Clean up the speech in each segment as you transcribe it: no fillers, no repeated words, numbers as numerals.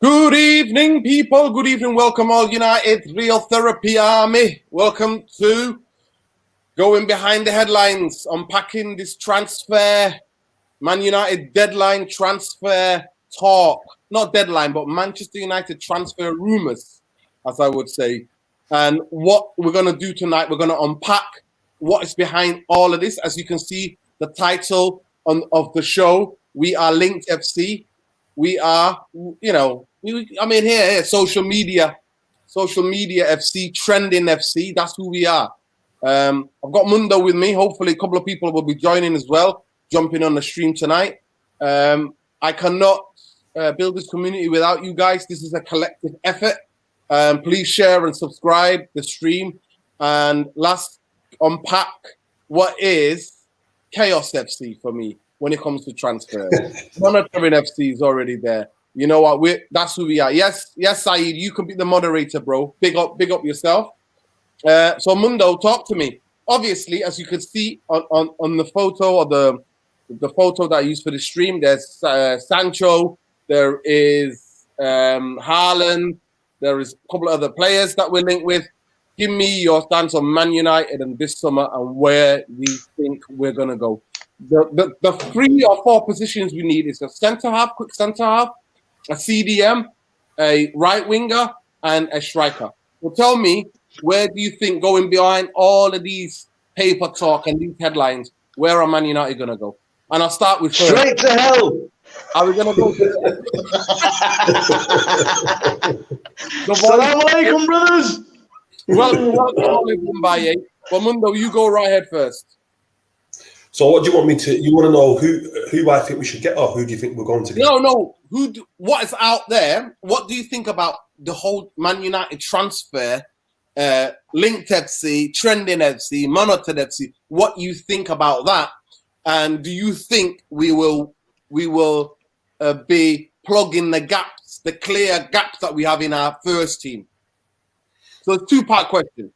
Good evening, people. Good evening. Welcome, all United Real Therapy Army. Welcome to Going Behind the Headlines, unpacking this transfer, Man United deadline transfer talk. Not deadline, but Manchester United transfer rumours, as I would say. And what we're going to do tonight, we're going to unpack what is behind all of this. As you can see, the title of the show, we are LinkedFC. We are, here, social media FC, TrendingFC. That's who we are. I've got Mundo with me. Hopefully, a couple of people will be joining as well, jumping on the stream tonight. I cannot build this community without you guys. This is a collective effort. Please share and subscribe the stream. And let's unpack what is Chaos FC for me when it comes to transfers. Monitoring FC is already there. You know what? That's who we are. Yes, Saeed, you can be the moderator, bro. Big up yourself. So Mundo, talk to me. Obviously, as you can see on the photo or the photo that I used for the stream, there's Sancho, there is Haaland, there is a couple of other players that we're linked with. Give me your stance on Man United and this summer and where we think we're gonna go. The 3 or 4 positions we need is a centre half, quick centre half, a CDM, a right winger, and a striker. Well, tell me, where do you think, going behind all of these paper talk and these headlines, where are Man United going to go? And I'll start with first. Straight to hell. Are we going to go? Assalamu alaikum, brothers. Welcome, Baye. Well, Mundo, you go right ahead first. So what do you want me to? You want to know who I think we should get, or who do you think we're going to get? No. What is out there? What do you think about the whole Man United transfer? LinkedFC, TrendingFC, Monitored FC. What you think about that? And do you think we will be plugging the gaps, the clear gaps that we have in our first team? So it's a 2-part question.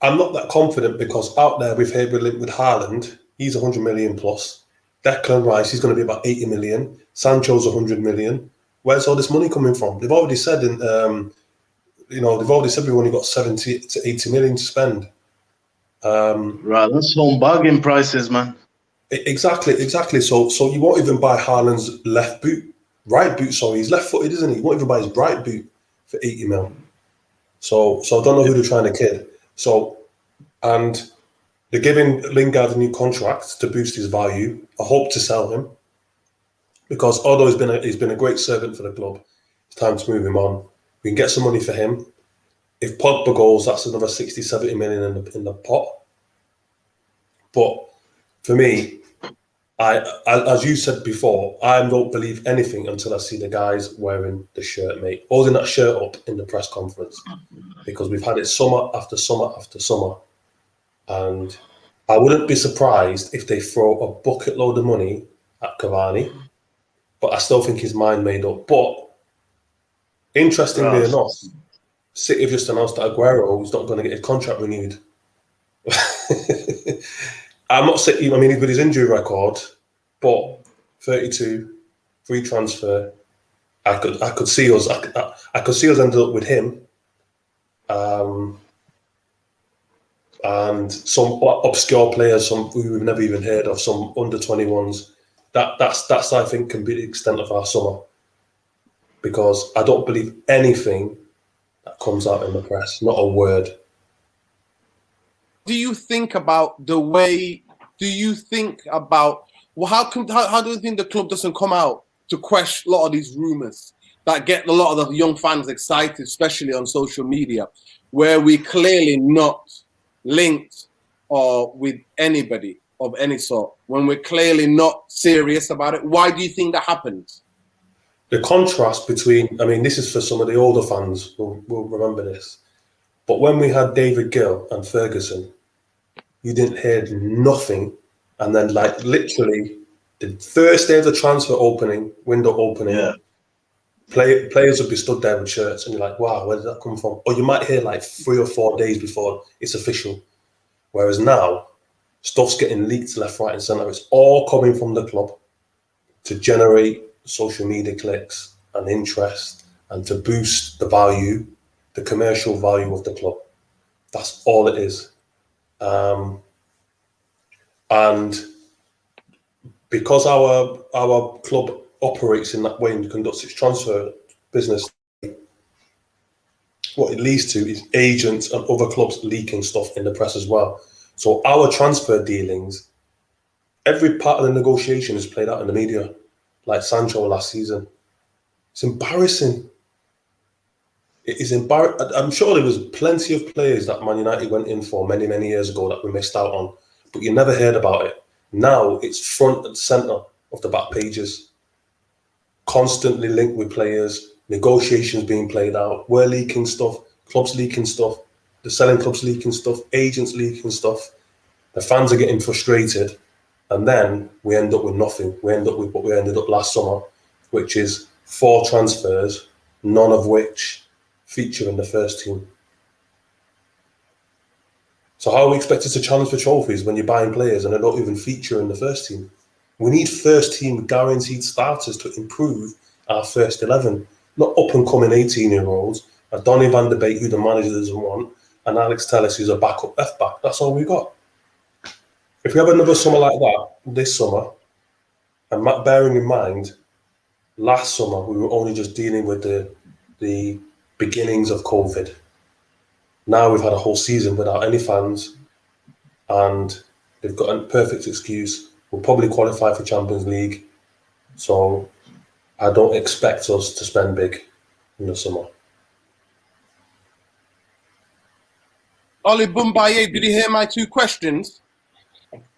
I'm not that confident because out there we've heard we're linked with Haaland. He's 100 million plus. Declan Rice, he's going to be about 80 million. Sancho's 100 million. Where's all this money coming from? They've already said we've only got 70 to 80 million to spend. Right, that's some bargain prices, man. Exactly. So you won't even buy Haaland's right boot. Sorry, he's left-footed, isn't he? You won't even buy his right boot for 80 mil. So I don't know who they're trying to kid. And they're giving Lingard a new contract to boost his value. I hope to sell him because although he's been a great servant for the club, it's time to move him on. We can get some money for him. If Pogba goes, that's another 60, 70 million in the pot. But for me, I as you said before, I don't believe anything until I see the guys wearing the shirt, mate. Holding that shirt up in the press conference. Because we've had it summer after summer after summer. And I wouldn't be surprised if they throw a bucket load of money at Cavani. But I still think his mind made up. But interestingly enough, City have just announced that Aguero is not going to get his contract renewed. I'm not saying, with his injury record, but 32, free transfer. I could see us ended up with him, and some obscure players, some who we've never even heard of, some under 21s. That's I think can be the extent of our summer, because I don't believe anything that comes out in the press, not a word. Do you think about the way? Do you think about how do you think the club doesn't come out to question a lot of these rumors that get a lot of the young fans excited, especially on social media, where we clearly not linked or with anybody of any sort, when we're clearly not serious about it? Why do you think that happens? The contrast between, this is for some of the older fans will remember this, but when we had David Gill and Ferguson, you didn't hear nothing, and then literally the first day of the transfer window opening, players would be stood there with shirts, and you're like, wow, where did that come from? Or you might hear 3 or 4 days before it's official. Whereas now, stuff's getting leaked left, right, and centre. It's all coming from the club to generate social media clicks and interest and to boost the value, the commercial value of the club. That's all it is. And because our club operates in that way and conducts its transfer business, what it leads to is agents and other clubs leaking stuff in the press as well. So our transfer dealings, every part of the negotiation is played out in the media, like Sancho last season. It's embarrassing. It is embarrassing. I'm sure there was plenty of players that Man United went in for many, many years ago that we missed out on, but you never heard about it. Now it's front and centre of the back pages. Constantly linked with players, negotiations being played out, we're leaking stuff, clubs leaking stuff, the selling clubs leaking stuff, agents leaking stuff. The fans are getting frustrated, and then we end up with nothing. We end up with what we ended up last summer, which is 4 transfers, none of which feature in the first team. So how are we expected to challenge for trophies when you're buying players and they don't even feature in the first team? We need first team guaranteed starters to improve our first 11, not up and coming 18-year-olds, a Donny van de Beek who the manager doesn't want, and Alex Telles who's a backup left back. That's all we got. If we have another summer like that this summer, and bearing in mind, last summer we were only just dealing with the beginnings of COVID. Now we've had a whole season without any fans, and they've got a perfect excuse. We'll probably qualify for Champions League, so I don't expect us to spend big in the summer. Oli Bumbaye, did you hear my 2 questions?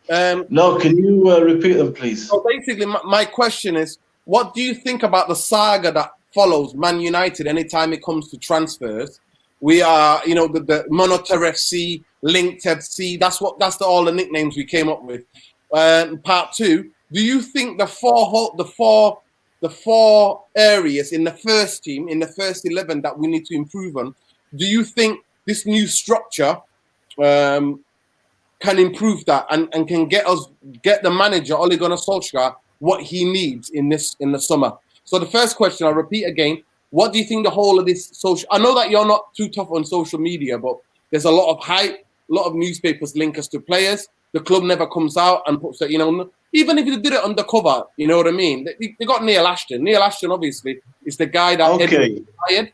No, can you repeat them, please? So basically, my question is, what do you think about the saga that follows Man United anytime it comes to transfers? We are, the TrendingFC, LinkedFC. That's all the nicknames we came up with. Part 2. Do you think the four areas in the first team, in the first 11 that we need to improve on? Do you think this new structure can improve that and can get the manager Ole Gunnar Solskjaer what he needs in the summer? So the first question, I'll repeat again. What do you think the whole of this social? I know that you're not too tough on social media, but there's a lot of hype. A lot of newspapers link us to players. The club never comes out and puts it, even if they did it undercover, you know what I mean? They got Neil Ashton. Neil Ashton, obviously, is the guy that hired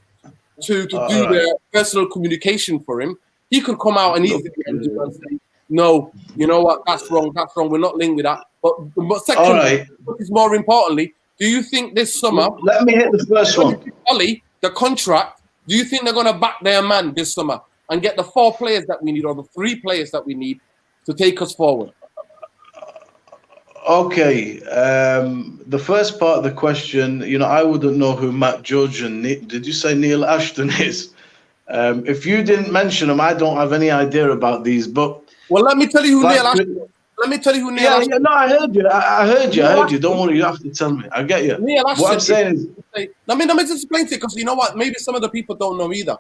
to do the personal communication for him. He could come out and easily say, no, you know what, that's wrong, we're not linked with that. But secondly, what is more importantly, do you think this summer... Let me hit the first one. Ollie, the contract, do you think they're going to back their man this summer and get the 4 players that we need or the 3 players that we need to take us forward? Okay. The first part of the question, I wouldn't know who Matt Judge and did you say Neil Ashton is? If you didn't mention them, I don't have any idea about these. But well, let me tell you who Neil Ashton is. Let me tell you who Neil Ashton is. No, I heard you. I heard you. Don't worry, you have to tell me. I get you. Neil Ashton, what I'm saying is... let me just explain to you, because you know what? Maybe some of the people don't know either.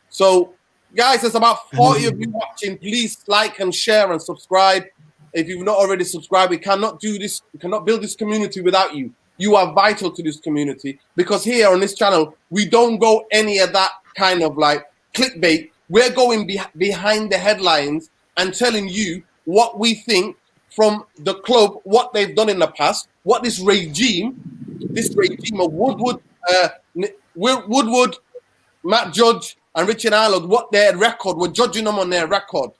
So, guys, there's about 40 of you watching. Please like and share and subscribe. If you've not already subscribed, we cannot do this. We cannot build this community without you. You are vital to this community, because here on this channel, we don't go any of that kind of like clickbait. We're going behind the headlines and telling you what we think from the club, what they've done in the past, what this regime of Woodward, Matt Judge, and Richard Arnold, what their record, we're judging them on their record.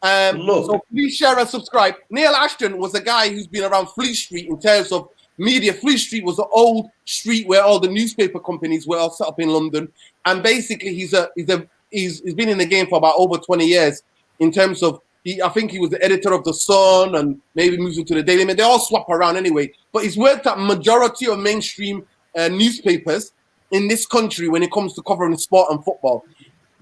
So please share and subscribe. Neil Ashton was a guy who's been around Fleet Street in terms of media. Fleet Street was the old street where all the newspaper companies were all set up in London, and basically he's been in the game for about over 20 years. In terms of, I think he was the editor of the Sun and maybe moves into the Daily Mail. They all swap around anyway. But he's worked at majority of mainstream newspapers in this country when it comes to covering sport and football.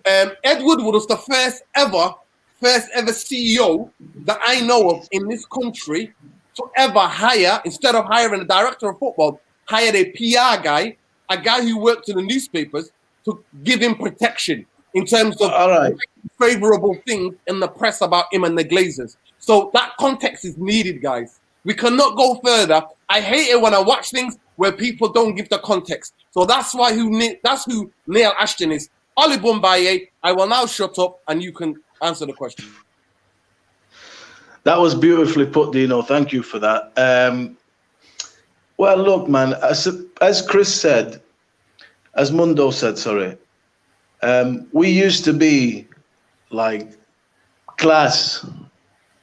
Ed Woodward was the first ever CEO that I know of in this country to ever hire, instead of hiring a director of football, hired a PR guy, a guy who worked in the newspapers, to give him protection in terms of favorable things in the press about him and the Glazers. So that context is needed, guys. We cannot go further. I hate it when I watch things. where people don't give the context. So that's who Neil Ashton is. Oli Bumbaye, I will now shut up and you can answer the question. That was beautifully put, Dino. Thank you for that. Well, look, man, as Chris said, as Mundo said, sorry, we used to be like class.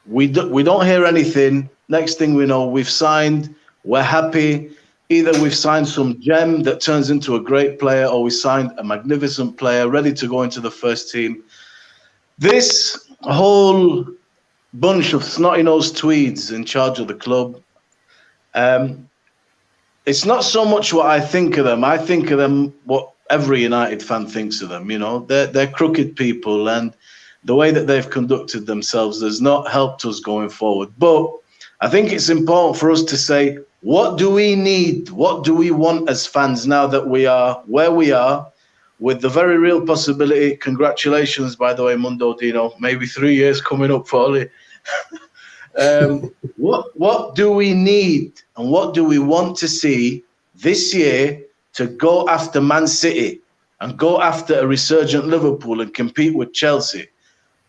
We don't hear anything. Next thing we know, we've signed, we're happy. Either we've signed some gem that turns into a great player, or we signed a magnificent player ready to go into the first team. This whole bunch of snotty-nosed tweeds in charge of the club, it's not so much what I think of them. I think of them what every United fan thinks of them. You know, they're crooked people, and the way that they've conducted themselves has not helped us going forward. But I think it's important for us to say, what do we need? What do we want as fans now that we are where we are, with the very real possibility? Congratulations, by the way, Mundo, Dino. Maybe 3 years coming up for Oli. What do we need and what do we want to see this year to go after Man City and go after a resurgent Liverpool and compete with Chelsea?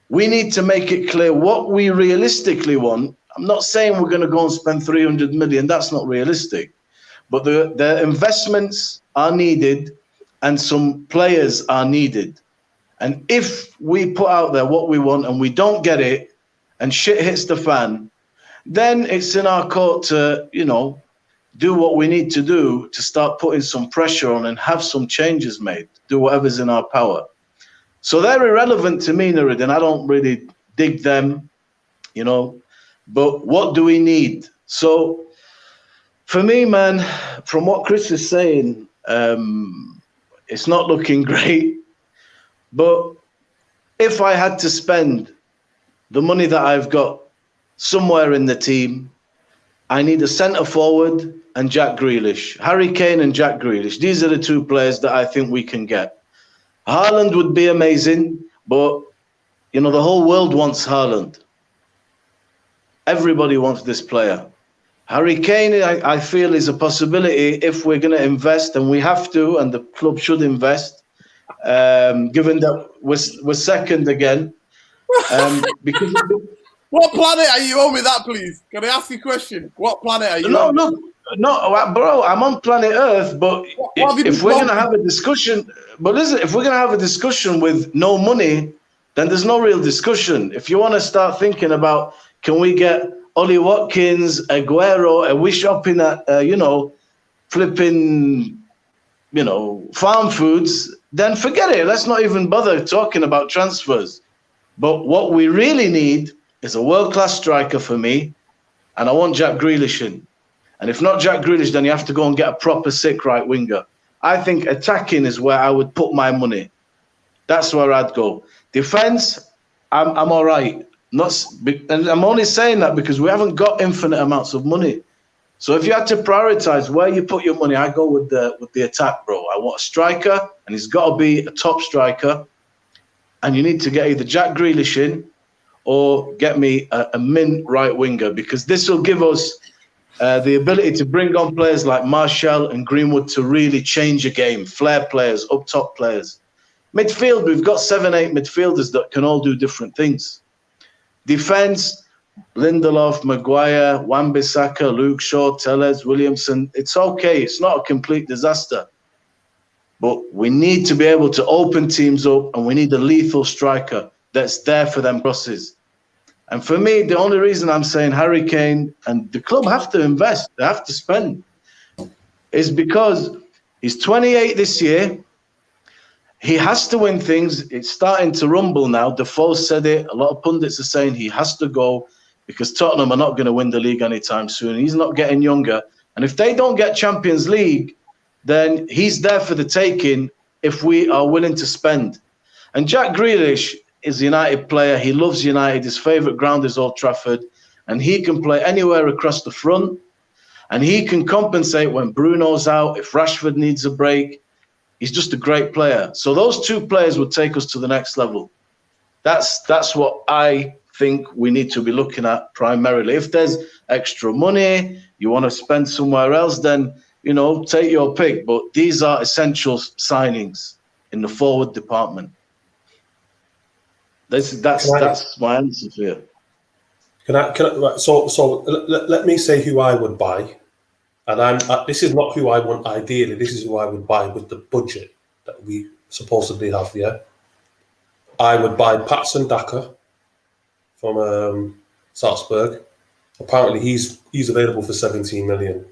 We need to make it clear what we realistically want. I'm not saying we're going to go and spend 300 million. That's not realistic. But the investments are needed and some players are needed. And if we put out there what we want and we don't get it and shit hits the fan, then it's in our court to, you know, do what we need to do to start putting some pressure on and have some changes made, do whatever's in our power. So they're irrelevant to me, Nuruddin. I don't really dig them, you know. But what do we need? So for me, man, from what Chris is saying, it's not looking great. But if I had to spend the money that I've got somewhere in the team, I need a centre forward and Jack Grealish. Harry Kane and Jack Grealish. These are the two players that I think we can get. Haaland would be amazing, but, you know, the whole world wants Haaland. Everybody wants this player. Harry Kane, I feel, is a possibility if we're going to invest, and we have to, and the club should invest, given that we're second again. Because what planet are you on with that, please? Can I ask you a question? What planet are you on? No, bro, I'm on planet Earth, but if we're going to have a discussion, but listen, if we're going to have a discussion with no money, then there's no real discussion. If you want to start thinking about, can we get Ollie Watkins, Aguero, are we shopping at, flipping, farm foods, then forget it. Let's not even bother talking about transfers. But what we really need is a world-class striker for me, and I want Jack Grealish in. And if not Jack Grealish, then you have to go and get a proper sick right winger. I think attacking is where I would put my money. That's where I'd go. Defense, I'm all right. And I'm only saying that because we haven't got infinite amounts of money. So if you had to prioritize where you put your money, I go with the attack, bro. I want a striker, and he's got to be a top striker. And you need to get either Jack Grealish in or get me a mint right winger, because this will give us the ability to bring on players like Martial and Greenwood to really change a game, flair players, up top players. Midfield, we've got 7-8 midfielders that can all do different things. Defense, Lindelof, Maguire, Wan-Bissaka, Luke Shaw, Telles, Williamson. It's okay. It's not a complete disaster. But we need to be able to open teams up, and we need a lethal striker that's there for them crosses. And for me, the only reason I'm saying Harry Kane, and the club have to invest, they have to spend, is because he's 28 this year. He has to win things. It's starting to rumble now. Defoe said it. A lot of pundits are saying he has to go because Tottenham are not going to win the league anytime soon. He's not getting younger. And if they don't get Champions League, then he's there for the taking if we are willing to spend. And Jack Grealish is a United player. He loves United. His favourite ground is Old Trafford. And he can play anywhere across the front. And he can compensate when Bruno's out, if Rashford needs a break. He's just a great player. So those two players would take us to the next level. That's what I think we need to be looking at primarily. If there's extra money, you want to spend somewhere else, then, take your pick, but these are essential signings in the forward department. That's my answer for you. Right, so let me say who I would buy, and this is not who I want ideally. This is who I would buy with the budget that we supposedly have. Yeah, I would buy Patson Daka from Salzburg. Apparently, he's available for 17 million.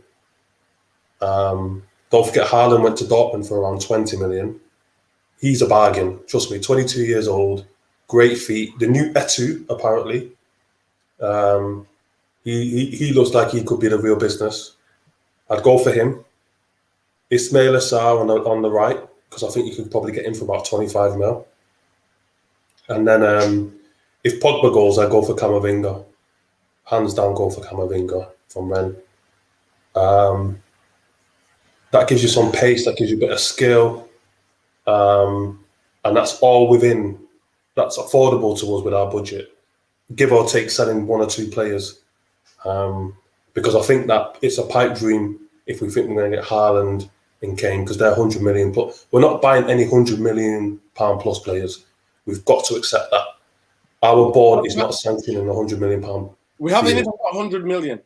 Don't forget, Haaland went to Dortmund for around 20 million. He's a bargain. Trust me, 22 years old, great feet. The new Etu, apparently. He looks like he could be the real business. I'd go for him. Ismail Assar on the right, because I think you could probably get him for about 25 mil. And then if Pogba goes, I go for Camavinga. Hands down, go for Camavinga from Rennes. That gives you some pace, that gives you a bit of skill. And that's all that's affordable to us with our budget. Give or take selling one or two players. Because I think that it's a pipe dream if we think we're going to get Haaland and Kane, because they're 100 million plus. We're not buying any 100 million pound plus players. We've got to accept that. Our board is not sanctioning 100 million pound. We haven't even got 100 million.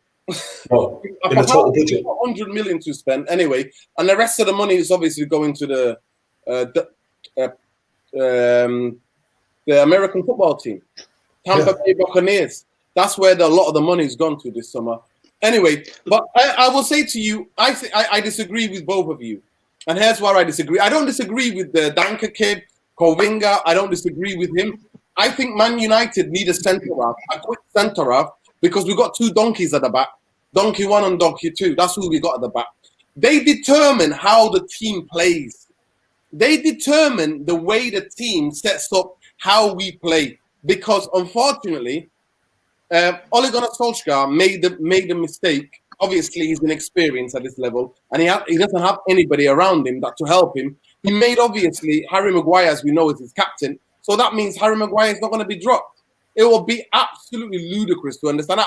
No, in the total budget. 100 million to spend anyway, and the rest of the money is obviously going to the American football team, Tampa Bay Buccaneers. That's where a lot of the money has gone to this summer. Anyway, but I will say to you, I disagree with both of you, and here's why I disagree. I don't disagree with the Danker kid, Kovinga. I don't disagree with him. I think Man United need a centre-half, a quick centre-half, because we've got two donkeys at the back. Donkey 1 and Donkey 2. That's who we got at the back. They determine how the team plays. They determine the way the team sets up how we play. Because unfortunately, Ole Gunnar Solskjaer made a mistake. Obviously, he's inexperienced at this level, and he doesn't have anybody around him to help him. He made, obviously, Harry Maguire, as we know, as his captain. So that means Harry Maguire is not going to be dropped. It will be absolutely ludicrous to understand.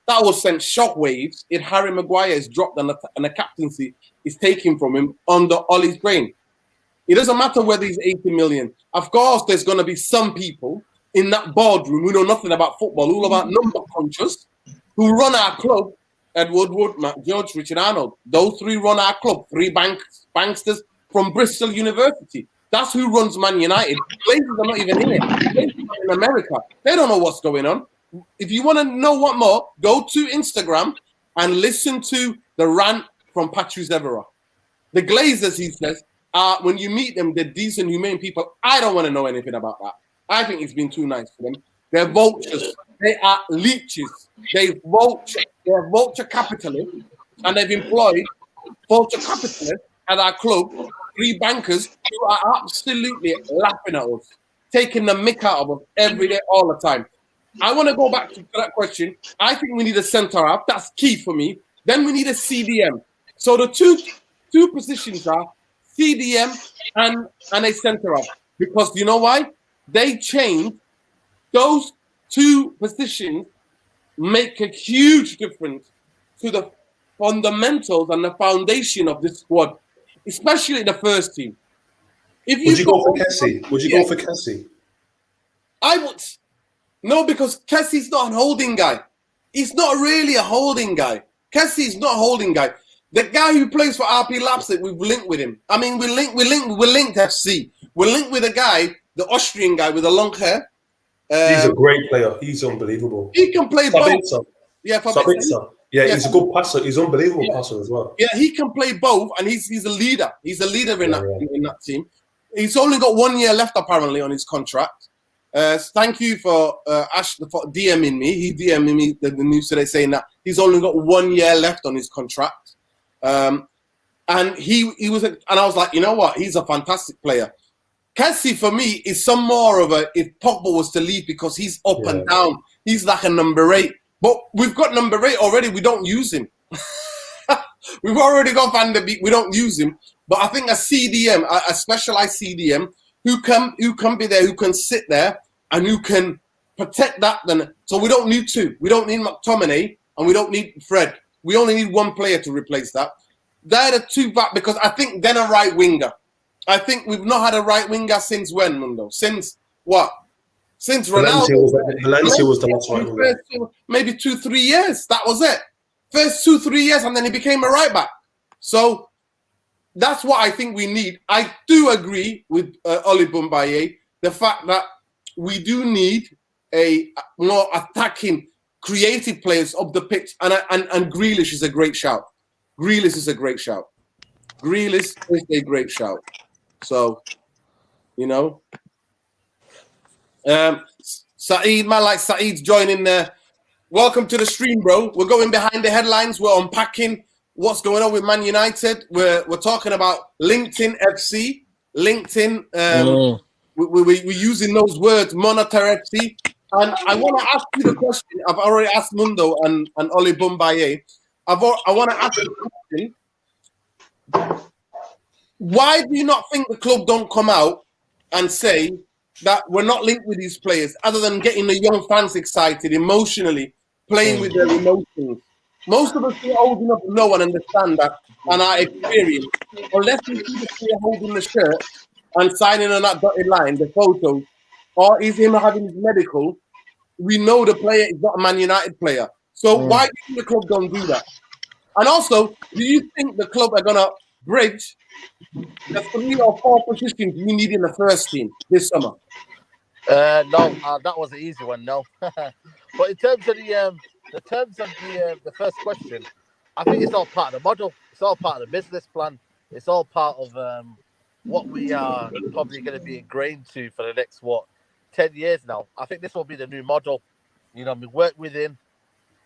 That will send shockwaves if Harry Maguire is dropped and the captaincy is taken from him under Ollie's brain. It doesn't matter whether he's 80 million. Of course, there's going to be some people in that boardroom who know nothing about football, all about number crunchers, who run our club. Ed Woodward, Matt George, Richard Arnold. Those three run our club. Three banksters from Bristol University. That's who runs Man United. Glazers are not even in it. Glazers are in America. They don't know what's going on. If you want to know what more, go to Instagram and listen to the rant from Patrice Evra. The Glazers, he says, when you meet them, they're decent, humane people. I don't want to know anything about that. I think it's been too nice for them. They're vultures. They are leeches. They're vulture capitalists, and they've employed vulture capitalists at our club, three bankers who are absolutely laughing at us, taking the mick out of us every day, all the time. I want to go back to that question. I think we need a centre half. That's key for me. Then we need a CDM. So the two positions are CDM and a centre half. Because you know why? They change. Those two positions make a huge difference to the fundamentals and the foundation of this squad, especially the first team. Would you go for Kessie? Would you go for Kessie? I would. No, because Kessie's not a holding guy. He's not really a holding guy. Kessie's not a holding guy. The guy who plays for RP Leipzig, we've linked with him. I mean, we're linked FC. We're linked with a guy, the Austrian guy with the long hair. He's a great player. He's unbelievable. He can play both. Yeah, Sabitzer. Yeah, he's a good passer. He's an unbelievable passer as well. Yeah, he can play both, and he's a leader. He's a leader in that team. He's only got 1 year left, apparently, on his contract. Thank you for Ash for DMing me. He DM'd me the news today saying that he's only got 1 year left on his contract. And he was, and I was like, you know what? He's a fantastic player. Kessie, for me, is some more of a, if Pogba was to leave, because he's up and down. He's like a number 8. But we've got number 8 already. We don't use him. We've already got Van der Beek. We don't use him. But I think a CDM, a specialized CDM, who can be there, who can sit there, and who can protect that. Then, so we don't need two. We don't need McTominay, and we don't need Fred. We only need one player to replace that. they're the two back because I think then a right winger. I think we've not had a right winger since when, Mundo? Since what? Since Valencia Ronaldo. was the last right winger. Maybe 2-3 years. That was it. First 2-3 years, and then he became a right back. So that's what I think we need. I do agree with Oli Bumbaye, the fact that we do need a more attacking, creative players up the pitch, and Grealish is a great shout. Grealish is a great shout. Grealish is a great shout. So, you know, Saeed, man, like Saeed's joining there. Welcome to the stream, bro. We're going behind the headlines. We're unpacking what's going on with Man United. We're talking about LinkedFC. LinkedIn. We're using those words, Monitor FC. And I want to ask you the question. I've already asked Mundo and Oli Bumbaye. I want to ask you the question. Why do you not think the club don't come out and say that we're not linked with these players, other than getting the young fans excited emotionally, playing with their emotions? Most of us are old enough to know and understand that, and our experience. Unless we see the player holding the shirt and signing on that dotted line, the photos, or is him having his medical, we know the player is not a Man United player. So why do you think the club don't do that? And also, do you think the club are gonna bridge the 3 or 4 positions we need in the first team this summer? No, that was an easy one. No, but in terms of the first question, I think it's all part of the model. It's all part of the business plan. It's all part of what we are probably going to be ingrained to for the next 10 years now. I think this will be the new model. You know, we work within,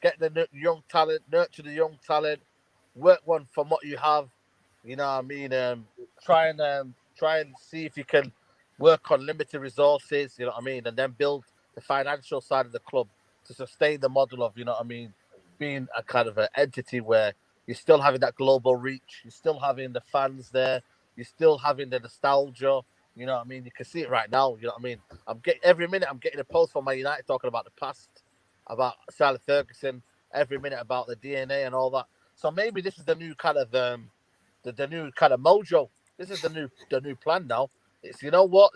get the young talent, nurture the young talent, work one from what you have. You know what I mean? Try and see if you can work on limited resources, you know what I mean, and then build the financial side of the club to sustain the model of, you know what I mean, being a kind of an entity where you're still having that global reach, you're still having the fans there, you're still having the nostalgia, you know what I mean? You can see it right now, you know what I mean? Every minute I'm getting a post from Man United talking about the past, about Sir Ferguson, every minute about the DNA and all that. So maybe this is the new kind of the new kind of mojo. This is the new plan now. It's, you know what?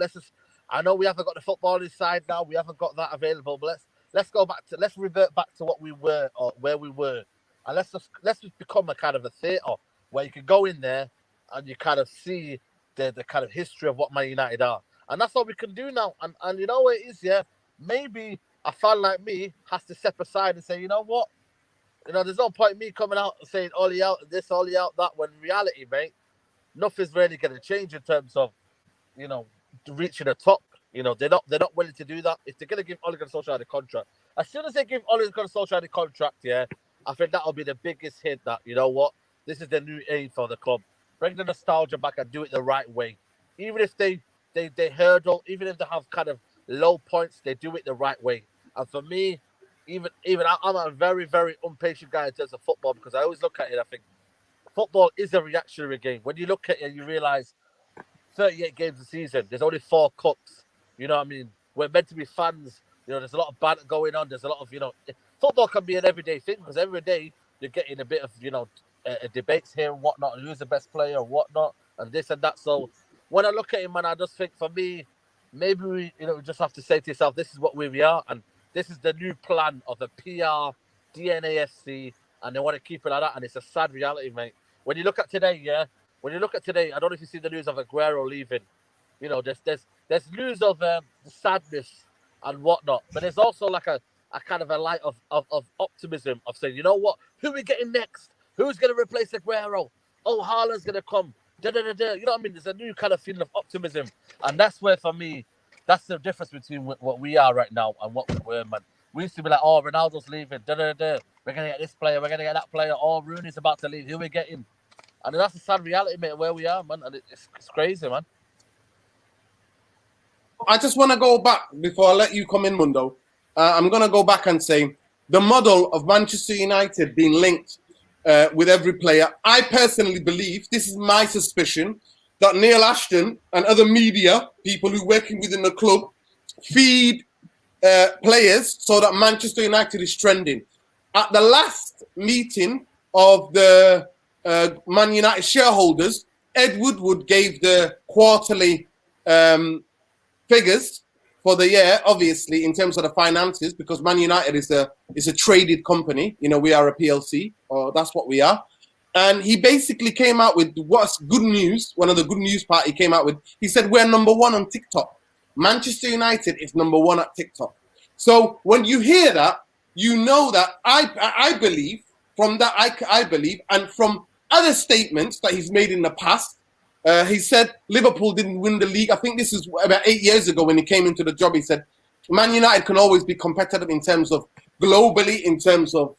I know we haven't got the footballing side now. We haven't got that available. But let's revert back to what we were or where we were, and let's just become a kind of a theatre where you can go in there and you kind of see the kind of history of what Man United are, and that's what we can do now. And you know what it is, yeah. Maybe a fan like me has to step aside and say, you know what? You know, there's no point me coming out and saying Ollie out this, Ollie out that. When in reality, mate, nothing's really going to change in terms of, you know, reaching the top. You know, they're not willing to do that. If they're going to give Ole Gunnar Solskjaer the contract, as soon as they give Ole Gunnar Solskjaer the contract, yeah, I think that'll be the biggest hint that, you know what, this is the new aim for the club. Bring the nostalgia back and do it the right way. Even if they hurdle, even if they have kind of low points, they do it the right way. And for me, even I'm a very, very impatient guy in terms of football, because I always look at it, I think football is a reactionary game. When you look at it, you realize 38 games a season, there's only 4 cups. You know what I mean? We're meant to be fans. You know, there's a lot of banter going on. There's a lot of, you know, football can be an everyday thing, because every day you're getting a bit of, you know, debates here and whatnot, and who's the best player and whatnot, and this and that. So when I look at him, man, I just think for me, maybe we, you know, just have to say to yourself, this is what we are, and this is the new plan of the PR, DNAFC, and they want to keep it like that. And it's a sad reality, mate. When you look at today, I don't know if you see the news of Aguero leaving. You know, there's news of the sadness and whatnot, but there's also like a kind of a light of optimism of saying, you know what, who are we getting next? Who's going to replace Aguero? Oh, Haaland's going to come. You know what I mean? There's a new kind of feeling of optimism, and that's where, for me, that's the difference between what we are right now and what we were, man. We used to be like, oh, Ronaldo's leaving. We're going to get this player. We're going to get that player. Oh, Rooney's about to leave. Who are we getting? And that's the sad reality, mate, where we are, man. And it's crazy, man. I just want to go back before I let you come in, Mundo. I'm going to go back and say the model of Manchester United being linked with every player. I personally believe, this is my suspicion, that Neil Ashton and other media people who are working within the club feed players so that Manchester United is trending. At the last meeting of the Man United shareholders, Ed Woodward gave the quarterly figures for the year, obviously, in terms of the finances, because Man United is a traded company. You know, we are a PLC, or that's what we are. And he basically came out with what's good news. One of the good news part he came out with, he said, we're number one on TikTok. Manchester United is number one at TikTok. So when you hear that, you know that I believe, from that I believe, and from other statements that he's made in the past, he said Liverpool didn't win the league. I think this is about 8 years ago when he came into the job. He said Man United can always be competitive in terms of globally, in terms of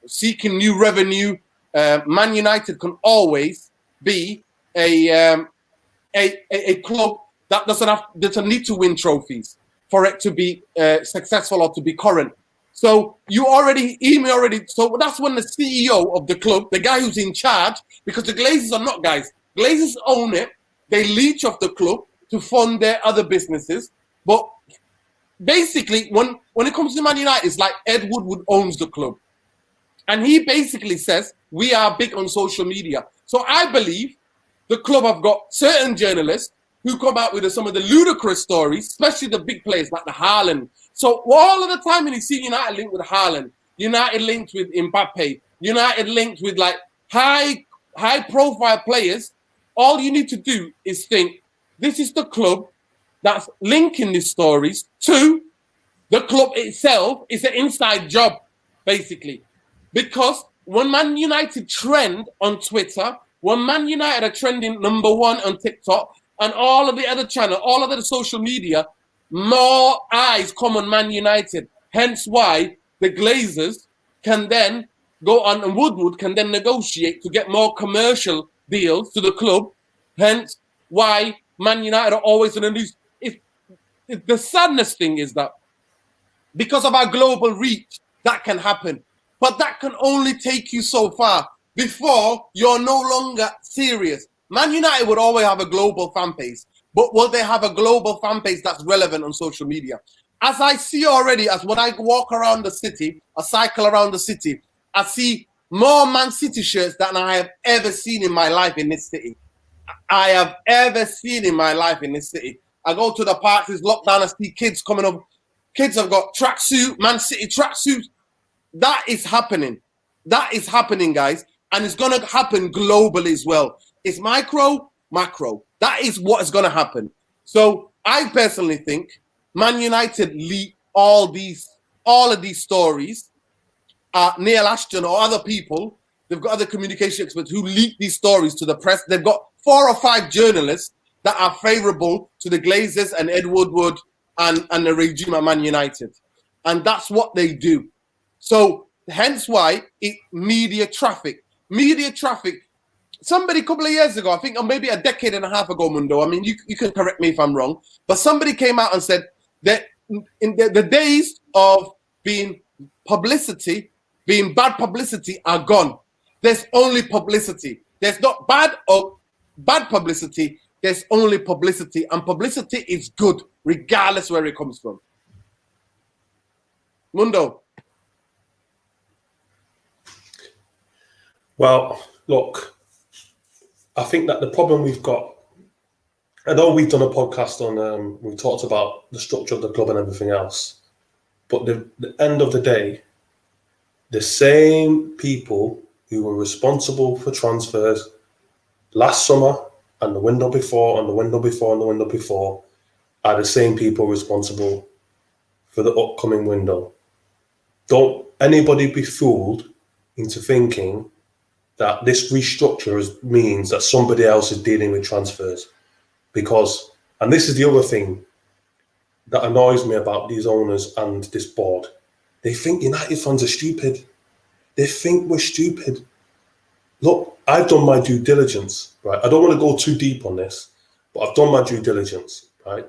seeking new revenue. Man United can always be a club that doesn't need to win trophies for it to be successful or to be current. So so that's when the CEO of the club, the guy who's in charge, because the Glazers are not guys. Glazers own it. They leech off the club to fund their other businesses. But basically, when it comes to Man United, it's like Ed Woodward owns the club. And he basically says, we are big on social media. So I believe the club have got certain journalists who come out with some of the ludicrous stories, especially the big players like the Haaland. So all of the time when you see United linked with Haaland, United linked with Mbappe, United linked with like high profile players, all you need to do is think, this is the club that's linking these stories to the club itself. It's an inside job, basically. Because when Man United trend on Twitter, when Man United are trending number one on TikTok, and all of the other channels, all of the social media, more eyes come on Man United. Hence why the Glazers can then go on, and Woodward can then negotiate to get more commercial deals to the club. Hence why Man United are always in the news. The sadness thing is that because of our global reach, that can happen. But that can only take you so far before you're no longer serious. Man United would always have a global fan base, but will they have a global fan base that's relevant on social media? As I see already, as when I walk around the city, I cycle around the city, I see more Man City shirts than I have ever seen in my life in this city. I have ever seen in my life in this city. I go to the parks, it's lockdown, I see kids coming up. Kids have got tracksuit, Man City tracksuits. That is happening. That is happening, guys. And it's going to happen globally as well. It's micro, macro. That is what is going to happen. So I personally think Man United leak all of these stories. Neil Ashton or other people, they've got other communication experts who leak these stories to the press. They've got 4 or 5 journalists that are favorable to the Glazers and Ed Woodward and the regime at Man United. And that's what they do. So hence why media traffic. Somebody a couple of years ago, I think, or maybe a decade and a half ago, Mundo, I mean, you can correct me if I'm wrong, but somebody came out and said that in the days of being bad publicity are gone. There's only publicity. There's not bad publicity. There's only publicity, and publicity is good, regardless where it comes from. Mundo. Well, look, I think that the problem we've got, I know we've done a podcast on, we talked about the structure of the club and everything else, but the end of the day, the same people who were responsible for transfers last summer and the window before and the window before and the window before are the same people responsible for the upcoming window. Don't anybody be fooled into thinking that this restructure means that somebody else is dealing with transfers. Because, and this is the other thing that annoys me about these owners and this board, they think United fans are stupid. They think we're stupid. Look, I've done my due diligence, right? I don't want to go too deep on this, but I've done my due diligence, right?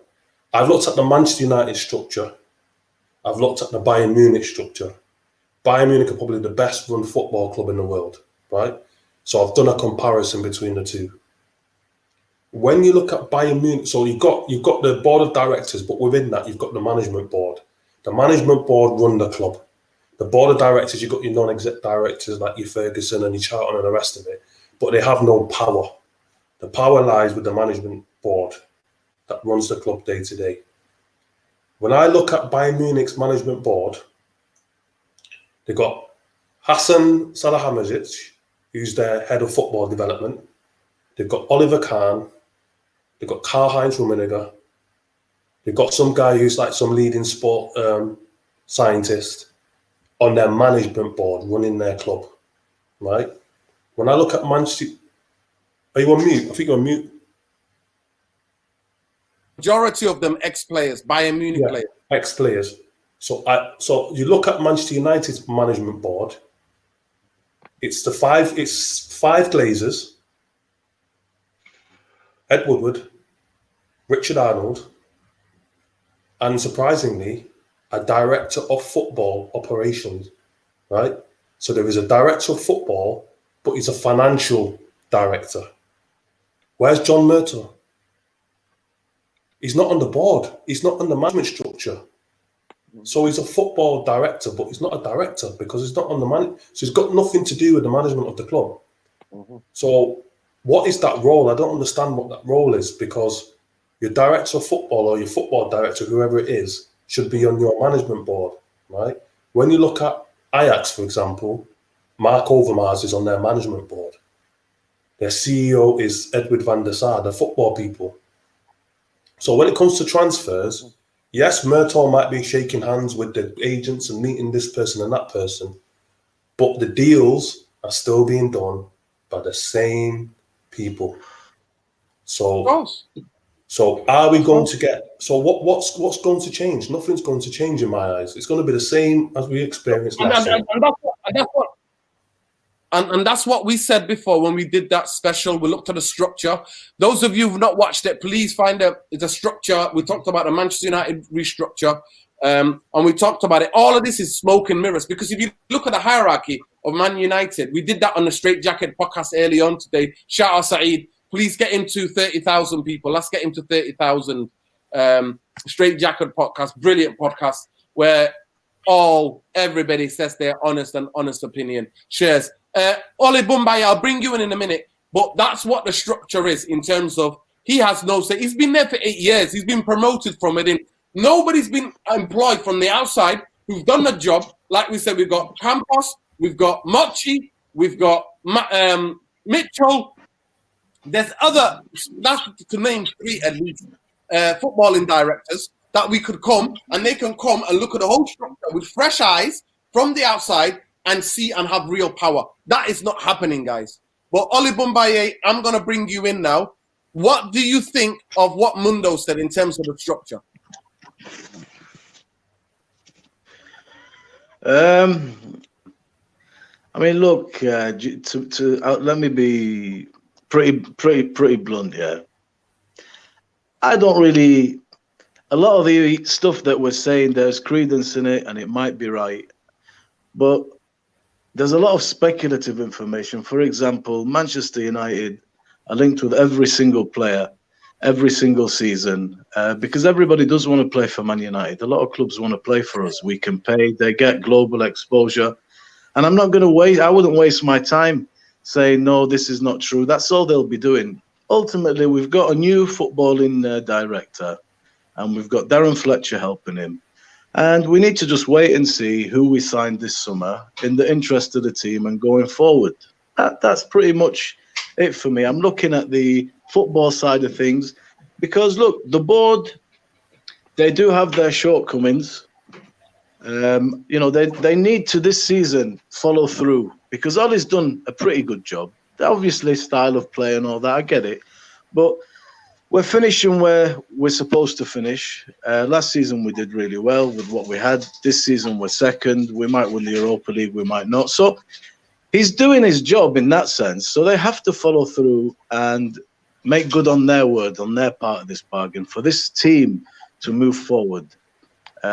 I've looked at the Manchester United structure. I've looked at the Bayern Munich structure. Bayern Munich are probably the best run football club in the world, right? So I've done a comparison between the two. When you look at Bayern Munich, so you've got the board of directors, but within that you've got the management board. The management board run the club. The board of directors, you've got your non-exec directors like your Ferguson and your Charlton and the rest of it, but they have no power. The power lies with the management board that runs the club day to day. When I look at Bayern Munich's management board, they've got Hassan Salihamidzic, who's their head of football development. They've got Oliver Kahn. They've got Karl-Heinz Rummenigge. They've got some guy who's like some leading sport scientist on their management board running their club, right? When I look at Manchester, are you on mute? I think you're on mute. Majority of them ex-players, Bayern Munich players. Ex-players. So you look at Manchester United's management board. It's five Glazers: Ed Woodward, Richard Arnold, and surprisingly, a director of football operations, right? So there is a director of football, but he's a financial director. Where's John Murtough? He's not on the board. He's not on the management structure. So he's a football director, but he's not a director because he's not on the man. So he's got nothing to do with the management of the club. So what is that role? I don't understand what that role is, because your director of football or your football director, whoever it is, should be on your management board, right? When you look at Ajax, for example, Mark Overmars is on their management board. Their CEO is Edward van der Sar, the football people. So when it comes to transfers, yes, Murtough might be shaking hands with the agents and meeting this person and that person, but the deals are still being done by the same people. So are we going to get? So what's going to change? Nothing's going to change in my eyes. It's going to be the same as we experienced last year. And that's what we said before when we did that special. We looked at the structure. Those of you who've not watched it, please find the structure. We talked about the Manchester United restructure, and we talked about it. All of this is smoke and mirrors, because if you look at the hierarchy of Man United, we did that on the Straight Jacket podcast early on today. Shout out Saeed. Please get into 30,000 people. Let's get into 30,000. Straight Jacket podcast, brilliant podcast, where everybody says their honest opinion. Cheers. Ole Bombay, I'll bring you in a minute, but that's what the structure is in terms of he has no say. He's been there for 8 years. He's been promoted from within. Nobody's been employed from the outside who've done the job. Like we said, we've got Campos, we've got Mochi, we've got Mitchell. There's other, that's to name 3 at least, footballing directors that we could come, and they can come and look at the whole structure with fresh eyes from the outside and see and have real power. That is not happening, guys. But Oli Bumbaye, I'm going to bring you in now. What do you think of what Mundo said in terms of the structure? I mean, look, let me be pretty blunt here. I don't really, a lot of the stuff that we're saying, there's credence in it and it might be right, but there's a lot of speculative information. For example, Manchester United are linked with every single player, every single season, because everybody does want to play for Man United. A lot of clubs want to play for us. We can pay, they get global exposure. And I'm not going to I wouldn't waste my time saying, no, this is not true. That's all they'll be doing. Ultimately, we've got a new footballing director, and we've got Darren Fletcher helping him. And we need to just wait and see who we signed this summer in the interest of the team and going forward. That's pretty much it for me. I'm looking at the football side of things because, look, the board, they do have their shortcomings. They need to this season follow through because Ollie's done a pretty good job. Obviously, style of play and all that, I get it. But we're finishing where we're supposed to finish. Last season, we did really well with what we had. This season, we're second. We might win the Europa League. We might not. So he's doing his job in that sense. So they have to follow through and make good on their word, on their part of this bargain for this team to move forward.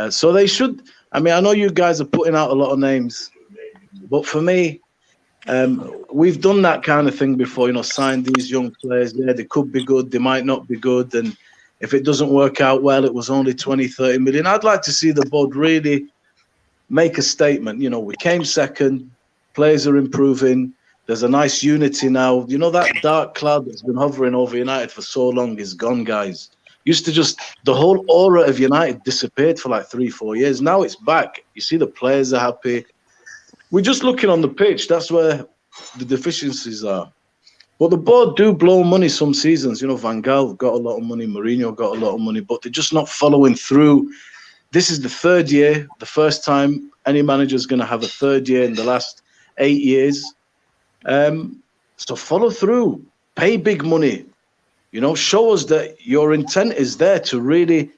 So they should. I mean, I know you guys are putting out a lot of names, but for me, we've done that kind of thing before, signed these young players. Yeah, they could be good, they might not be good. And if it doesn't work out well, it was only 20, 30 million. I'd like to see the board really make a statement. You know, we came second, players are improving. There's a nice unity now. You know, that dark cloud that's been hovering over United for so long is gone, guys. Used to just, the whole aura of United disappeared for like 3-4 years. Now it's back. You see the players are happy. We're just looking on the pitch. That's where the deficiencies are. But the board do blow money some seasons. You know, Van Gaal got a lot of money, Mourinho got a lot of money, but they're just not following through. This is the third year, the first time any manager is going to have a third year in the last 8 years. So follow through, pay big money, you know, show us that your intent is there to really,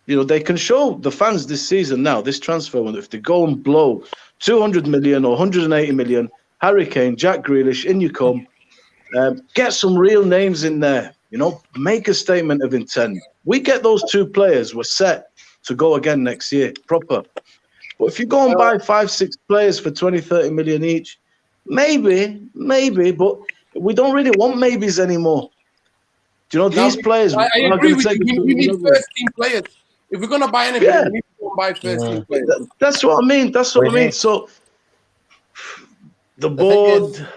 you know, they can show the fans this season now, this transfer window, if they go and blow 200 million or 180 million, Harry Kane, Jack Grealish, in you come, get some real names in there, you know, make a statement of intent. We get those two players, we're set to go again next year, proper. But if you go and buy 5-6 players for 20-30 million each, maybe, but we don't really want maybes anymore. Do you know, these players... I agree with you. We need first-team players. If we're going to buy anybody, we need to go and buy first-team players. That's what I mean. That's what I mean. So, the board...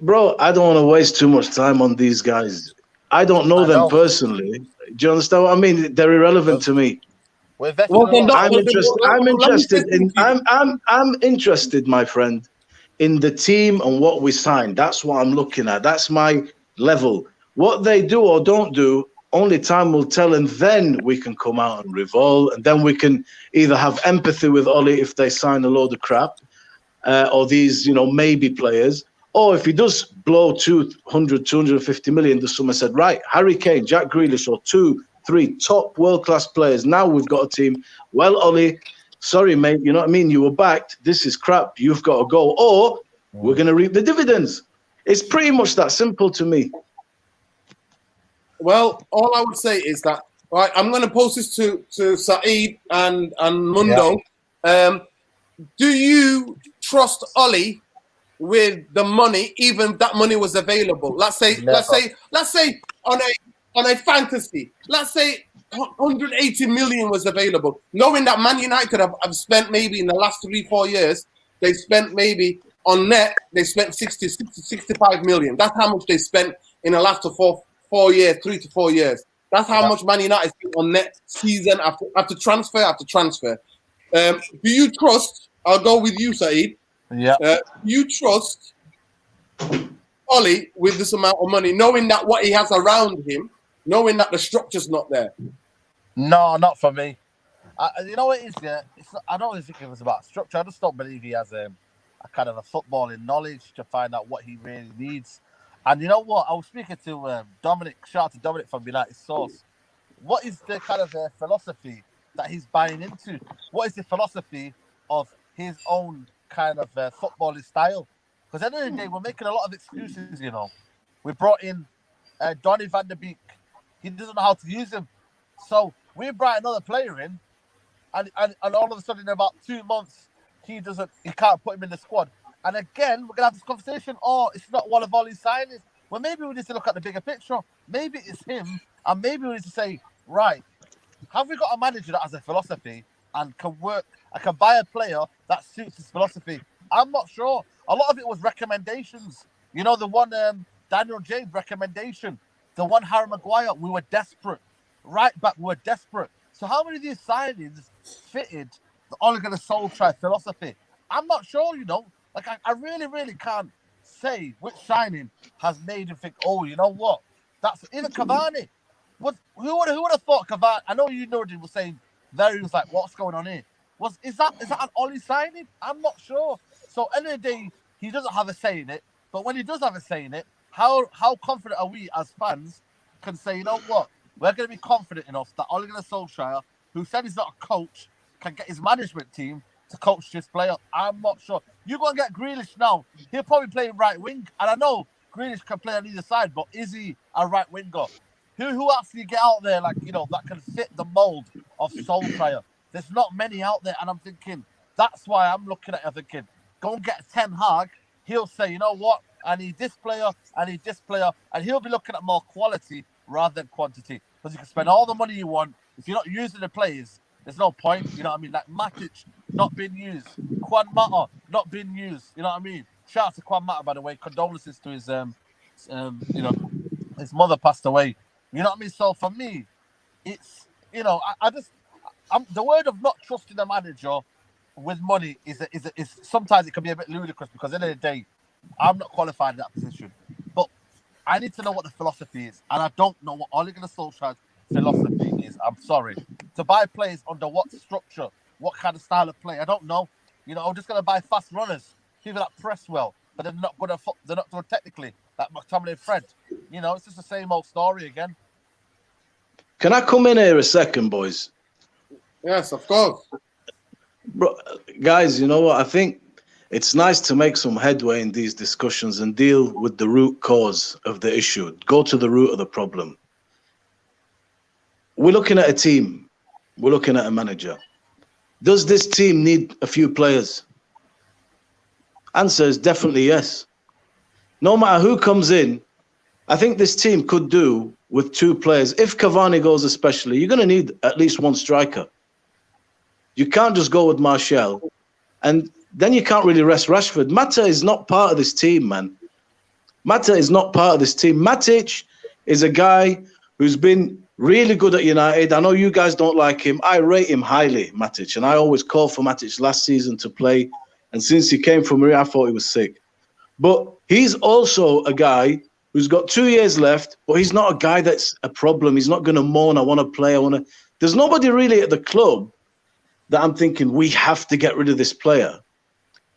bro, I don't want to waste too much time on these guys. I don't know them personally. Do you understand what I mean? They're irrelevant to me. I'm interested, my friend, in the team and what we signed. That's what I'm looking at. That's my level. What they do or don't do, only time will tell, and then we can come out and revolt, and then we can either have empathy with Ollie if they sign a load of crap, or these, you know, maybe players, or if he does blow 250 million, the summer said, right, Harry Kane, Jack Grealish, or 2-3 top world-class players. Now we've got a team. Well, Ollie, sorry, mate, you know what I mean? You were backed. This is crap. You've got to go. Or we're going to reap the dividends. It's pretty much that simple to me. Well, all I would say is that, right, I'm going to post this to Saeed and Mundo. Yeah. Do you trust Ollie with the money, even if that money was available? Let's say on a fantasy, let's say 180 million was available, knowing that Man United have spent maybe in the last 3-4 years, they spent maybe on net, they spent 65 million. That's how much they spent in the last 4 years, 3 to 4 years. That's how much Man United spent on net season after transfer. Do you trust? I'll go with you, Saeed. Yeah. You trust Ollie with this amount of money, knowing that what he has around him, knowing that the structure's not there? No, not for me. You know what it is? Yeah, I don't think it was about structure. I just don't believe he has a kind of a footballing knowledge to find out what he really needs. And you know what? I was speaking to Dominic. Shout out to Dominic from United Source. What is the kind of philosophy that he's buying into? What is the philosophy of his own kind of footballing style? Because at the end of the day, we're making a lot of excuses, you know. We brought in Donny van der Beek. He doesn't know how to use him. So we brought another player in, and all of a sudden in about 2 months, he can't put him in the squad. And again, we're going to have this conversation, it's not one of Ollie's signings. Well, maybe we need to look at the bigger picture. Maybe it's him, and maybe we need to say, right, have we got a manager that has a philosophy and can work, I can buy a player that suits his philosophy? I'm not sure. A lot of it was recommendations. You know, the one Daniel James recommendation, the one Harry Maguire, we were desperate. Right back, we were desperate. So how many of these signings fitted the Ole Gunnar Solskjaer philosophy? I'm not sure, you know. Like, I really, really can't say which signing has made him think, oh, you know what? That's even Cavani. Who would have thought Cavani? I know you know he was saying there, he was like, what's going on here? Is that an Ollie signing? I'm not sure. So end of the day, he doesn't have a say in it. But when he does have a say in it, how confident are we as fans can say, you know what? We're going to be confident enough that Ole Gunnar Solskjaer, who said he's not a coach, can get his management team to coach this player. I'm not sure. You go and get Grealish now. He'll probably play right wing. And I know Grealish can play on either side, but is he a right winger? Who else do you get out there, like, you know, that can fit the mold of Solskjaer? There's not many out there. And I'm thinking, that's why I'm looking at it thinking, go and get Ten Hag. He'll say, you know what? I need this player. And he'll be looking at more quality rather than quantity. Because you can spend all the money you want. If you're not using the players, There's no point. You know what I mean? Like Matic not been used, Kwan Mata not been used. You know what I mean? Shout out to Kwan Mata, by the way. Condolences to his you know, his mother passed away. You know what I mean? So for me, it's I'm the word of not trusting a manager with money is sometimes it can be a bit ludicrous because at the end of the day, I'm not qualified in that position. But I need to know what the philosophy is, and I don't know what Ole Gunnar Solskjaer's philosophy is. I'm sorry. To buy players under what structure, what kind of style of play, I don't know. You know, I'm just gonna buy fast runners, people that press well, but they're not good technically, like McTominay and Fred. You know, it's just the same old story again. Can I come in here a second, boys? Yes, of course. Bro, guys, you know what? I think it's nice to make some headway in these discussions and deal with the root cause of the issue. Go to the root of the problem. We're looking at a team. We're looking at a manager. Does this team need a few players? Answer is definitely yes. No matter who comes in, I think this team could do with 2 players. If Cavani goes especially, you're going to need at least 1 striker. You can't just go with Martial. And then you can't really rest Rashford. Mata is not part of this team, man. Mata is not part of this team. Matic is a guy who's been really good at United. I know you guys don't like him. I rate him highly, Matic. And I always called for Matic last season to play. And since he came from Maria, I thought he was sick. But he's also a guy who's got 2 years left, but he's not a guy that's a problem. He's not going to moan, I want to play, There's nobody really at the club that I'm thinking we have to get rid of this player.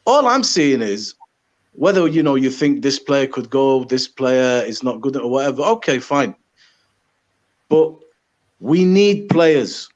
All I'm seeing is whether, you think this player could go, this player is not good or whatever. Okay, fine. But we need players,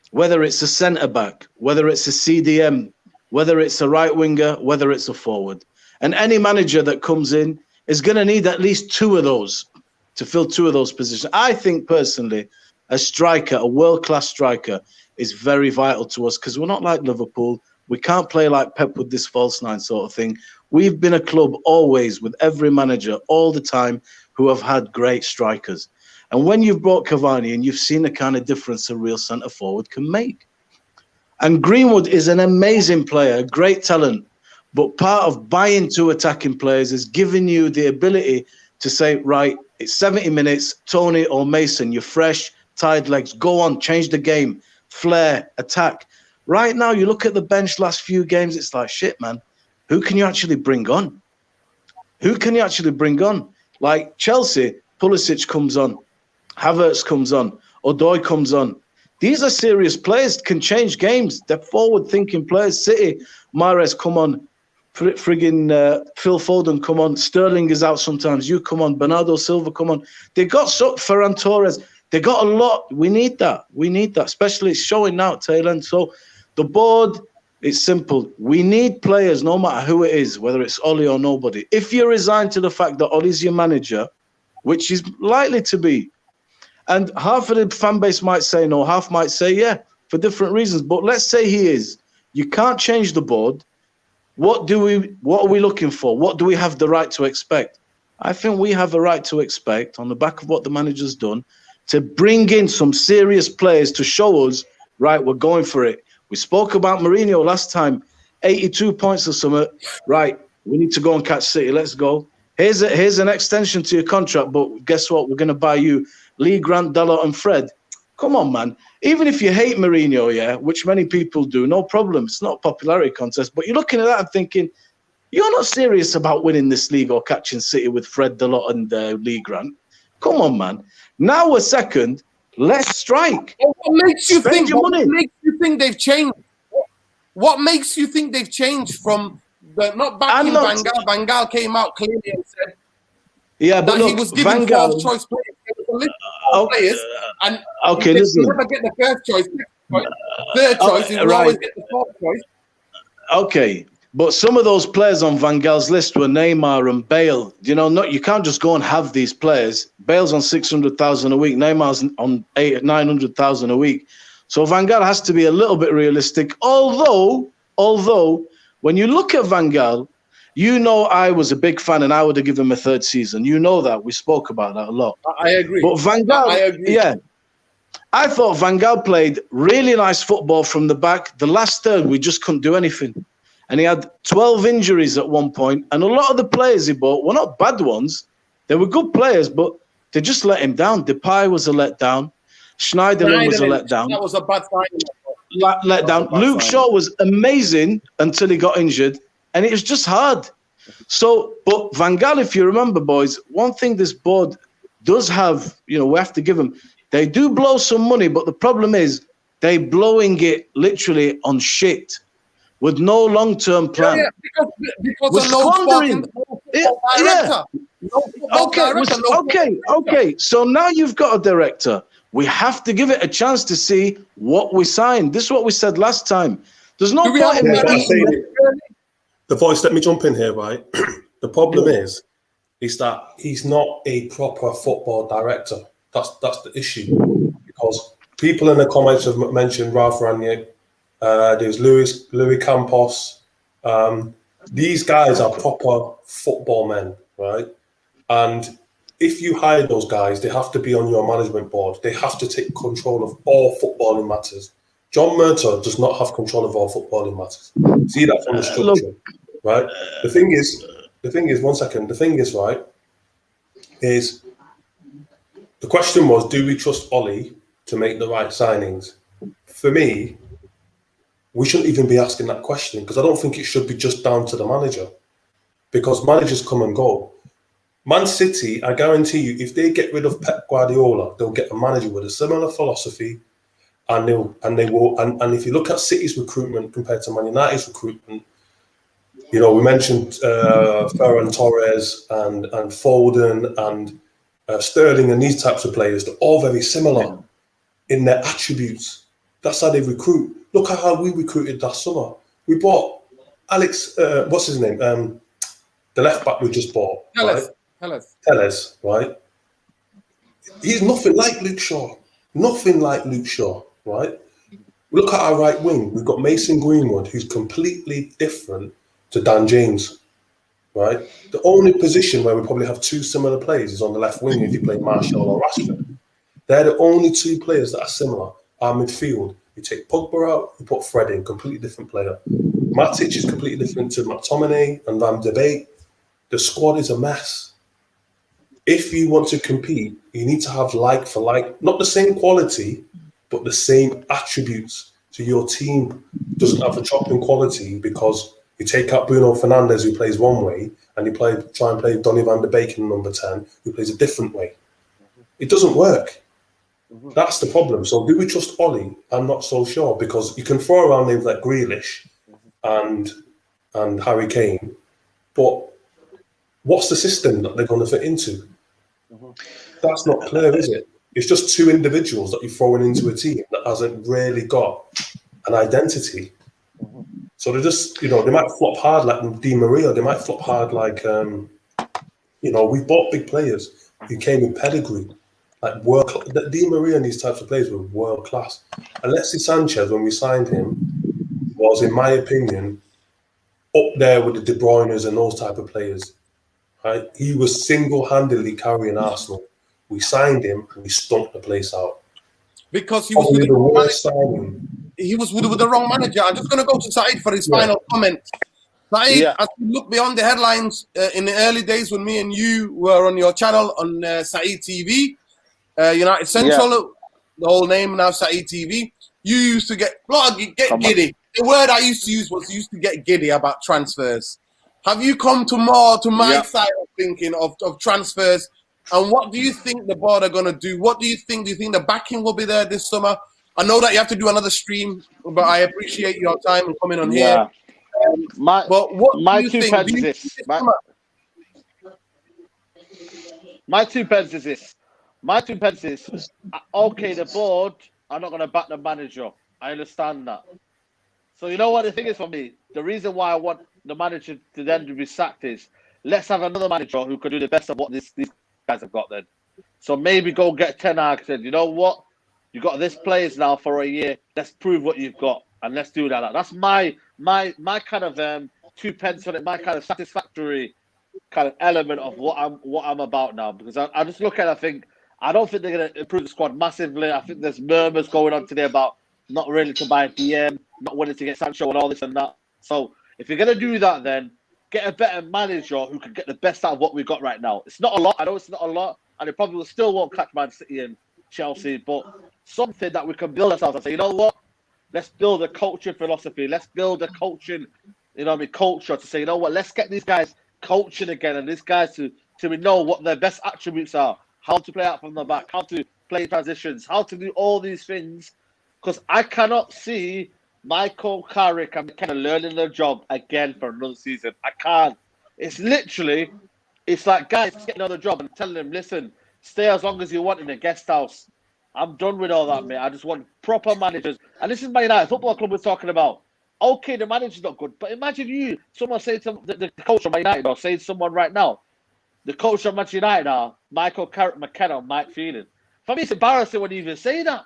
whether it's a centre-back, whether it's a CDM, whether it's a right winger, whether it's a forward. And any manager that comes in is going to need at least 2 of those to fill 2 of those positions. I think personally, a striker, a world-class striker, is very vital to us because we're not like Liverpool. We can't play like Pep with this false nine sort of thing. We've been a club always with every manager all the time who have had great strikers. And when you've brought Cavani and you've seen the kind of difference a real centre forward can make. And Greenwood is an amazing player, great talent. But part of buying 2 attacking players is giving you the ability to say, right, it's 70 minutes, Tony or Mason, you're fresh, tired legs, go on, change the game, flair, attack. Right now, you look at the bench last few games, it's like, shit, man, who can you actually bring on? Who can you actually bring on? Like Chelsea, Pulisic comes on, Havertz comes on, Odoi comes on. These are serious players, can change games. They're forward-thinking players. City, Mahrez, come on. Friggin' Phil Foden, come on. Sterling is out sometimes. You come on. Bernardo Silva, come on. They got Ferran Torres. They got a lot. We need that. We need that. Especially it's showing now at tail end. So the board, it's simple. We need players, no matter who it is, whether it's Oli or nobody. If you're resigned to the fact that Oli's your manager, which is likely to be, and half of the fan base might say no, half might say yeah, for different reasons. But let's say he is. You can't change the board. What are we looking for? What do we have the right to expect? I think we have a right to expect, on the back of what the manager's done, to bring in some serious players to show us, right, we're going for it. We spoke about Mourinho last time, 82 points or something. Right, we need to go and catch City. Let's go. Here's an extension to your contract, but guess what? We're going to buy you Lee, Grant, Dalot and Fred. Come on, man. Even if you hate Mourinho, yeah, which many people do, no problem. It's not a popularity contest. But you're looking at that and thinking, you're not serious about winning this league or catching City with Fred, Dalot and Lee Grant. Come on, man. Now we're second. Let's strike. What makes you Spend think? your What money. makes you think they've changed? What makes you think they've changed from the not backing Van Gaal? Van Gaal came out clearly and said but that look, he was giving fourth choice players. There was a list of players, and okay, he never get the first choice, third choice. He will always get the fourth choice. Okay, but some of those players on Van Gaal's list were Neymar and Bale. You can't just go and have these players. Bale's on 600,000 a week. Neymar's on 900,000 a week. So Van Gaal has to be a little bit realistic. Although, when you look at Van Gaal, I was a big fan and I would have given him a third season. You know that. We spoke about that a lot. I agree. But Van Gaal, I agree. yeah. I thought Van Gaal played really nice football from the back. The last third, we just couldn't do anything. And he had 12 injuries at one point, and a lot of the players he bought were not bad ones. They were good players, but they just let him down. Depay was a letdown. Schneiderlin was a letdown. That was a bad sign. Letdown. Luke Shaw was amazing until he got injured, and it was just hard. So, but Van Gaal, if you remember, boys, one thing this board does have, we have to give them, they do blow some money, but the problem is they blowing it literally on shit with no long-term plan. Yeah, because of no squandering. Okay. So now you've got a director. We have to give it a chance to see what we signed. This is what we said last time. There's no point in the voice. Let me jump in here, right? The problem is that he's not a proper football director. That's the issue, because people in the comments have mentioned Ralph Rangnick. There's Louis Campos. These guys are proper football men, right? And if you hire those guys, they have to be on your management board. They have to take control of all footballing matters. John Murtaugh does not have control of all footballing matters. See that from the structure, right? The thing is, 1 second. The thing is, right, is the question was, do we trust Ollie to make the right signings? For me, we shouldn't even be asking that question, because I don't think it should be just down to the manager, because managers come and go. Man City, I guarantee you, if they get rid of Pep Guardiola, they'll get a manager with a similar philosophy, and if you look at City's recruitment compared to Man United's recruitment, we mentioned Ferran Torres and Foden and Sterling and these types of players. They're all very similar in their attributes. That's how they recruit. Look at how we recruited last summer. We bought Alex, what's his name? The left back we just bought. Telles, right? He's nothing like Luke Shaw. Nothing like Luke Shaw, right? Look at our right wing. We've got Mason Greenwood, who's completely different to Dan James, right? The only position where we probably have two similar players is on the left wing if you play Martial or Rashford. They're the only two players that are similar. Our midfield, you take Pogba out, you put Fred in, completely different player. Matic is completely different to McTominay and Van de Beek. The squad is a mess. If you want to compete, you need to have like for like, not the same quality, but the same attributes. So your team doesn't have a drop in quality because you take out Bruno Fernandes, who plays one way, and you try and play Donny van de Beek in number 10, who plays a different way. It doesn't work. That's the problem. So do we trust Ollie? I'm not so sure, because you can throw around names like Grealish and Harry Kane, but what's the system that they're going to fit into? That's not clear, is it? It's just two individuals that you're throwing into a team that hasn't really got an identity. So they just, they might flop hard like Di Maria. They might flop hard like, we bought big players who came in pedigree, like Di Maria and these types of players were world class. Alexis Sanchez, when we signed him, was, in my opinion, up there with the De Bruynes and those type of players. Right? He was single-handedly carrying Arsenal. We signed him and we stomped the place out. Because he was with the worst signing. He was with the wrong manager. I'm just going to go to Saeed for his final comment. Saeed, as we look beyond the headlines, in the early days when me and you were on your channel on Saeed TV, United Central, the whole name now Saeed TV, you used to get giddy. The word I used to use was to get giddy about transfers. Have you come to my side of thinking of transfers? And what do you think the board are going to do? What do you think? Do you think the backing will be there this summer? I know that you have to do another stream, but I appreciate your time and coming on here. My two pence is this. My two pence is this. Okay, the board are not going to back the manager. I understand that. So you know what the thing is for me? The reason why I want the manager to then be sacked is, let's have another manager who could do the best of what these guys have got then. So maybe go get Ten Hag and said, you know what? You got this players now for a year. Let's prove what you've got and let's do that. That's my kind of 2 pence on it, my kind of satisfactory kind of element of what I'm about now. Because I just look at it, I think I don't think they're going to improve the squad massively. I think there's murmurs going on today about not really to buy DM, not wanting to get Sancho and all this and that. So if you're going to do that, then get a better manager who can get the best out of what we've got right now. It's not a lot. I know it's not a lot, and it probably still won't catch Man City and Chelsea, but something that we can build ourselves and say, you know what? Let's build a coaching philosophy. Let's build a coaching, culture to say, you know what? Let's get these guys coaching again, and these guys to know what their best attributes are, how to play out from the back, how to play transitions, how to do all these things. Because I cannot see Michael Carrick and McKenna learning their job again for another season. I can't. It's like, guys, let's get another job and telling them, listen, stay as long as you want in the guest house. I'm done with all that, mate. I just want proper managers. And this is my United Football Club we're talking about. Okay, the manager's not good, but imagine someone saying to the coach of Man United, or saying to someone right now, the coach of Manchester United are Michael Carrick, McKenna, or Mike Phelan. For me, it's embarrassing when you even say that.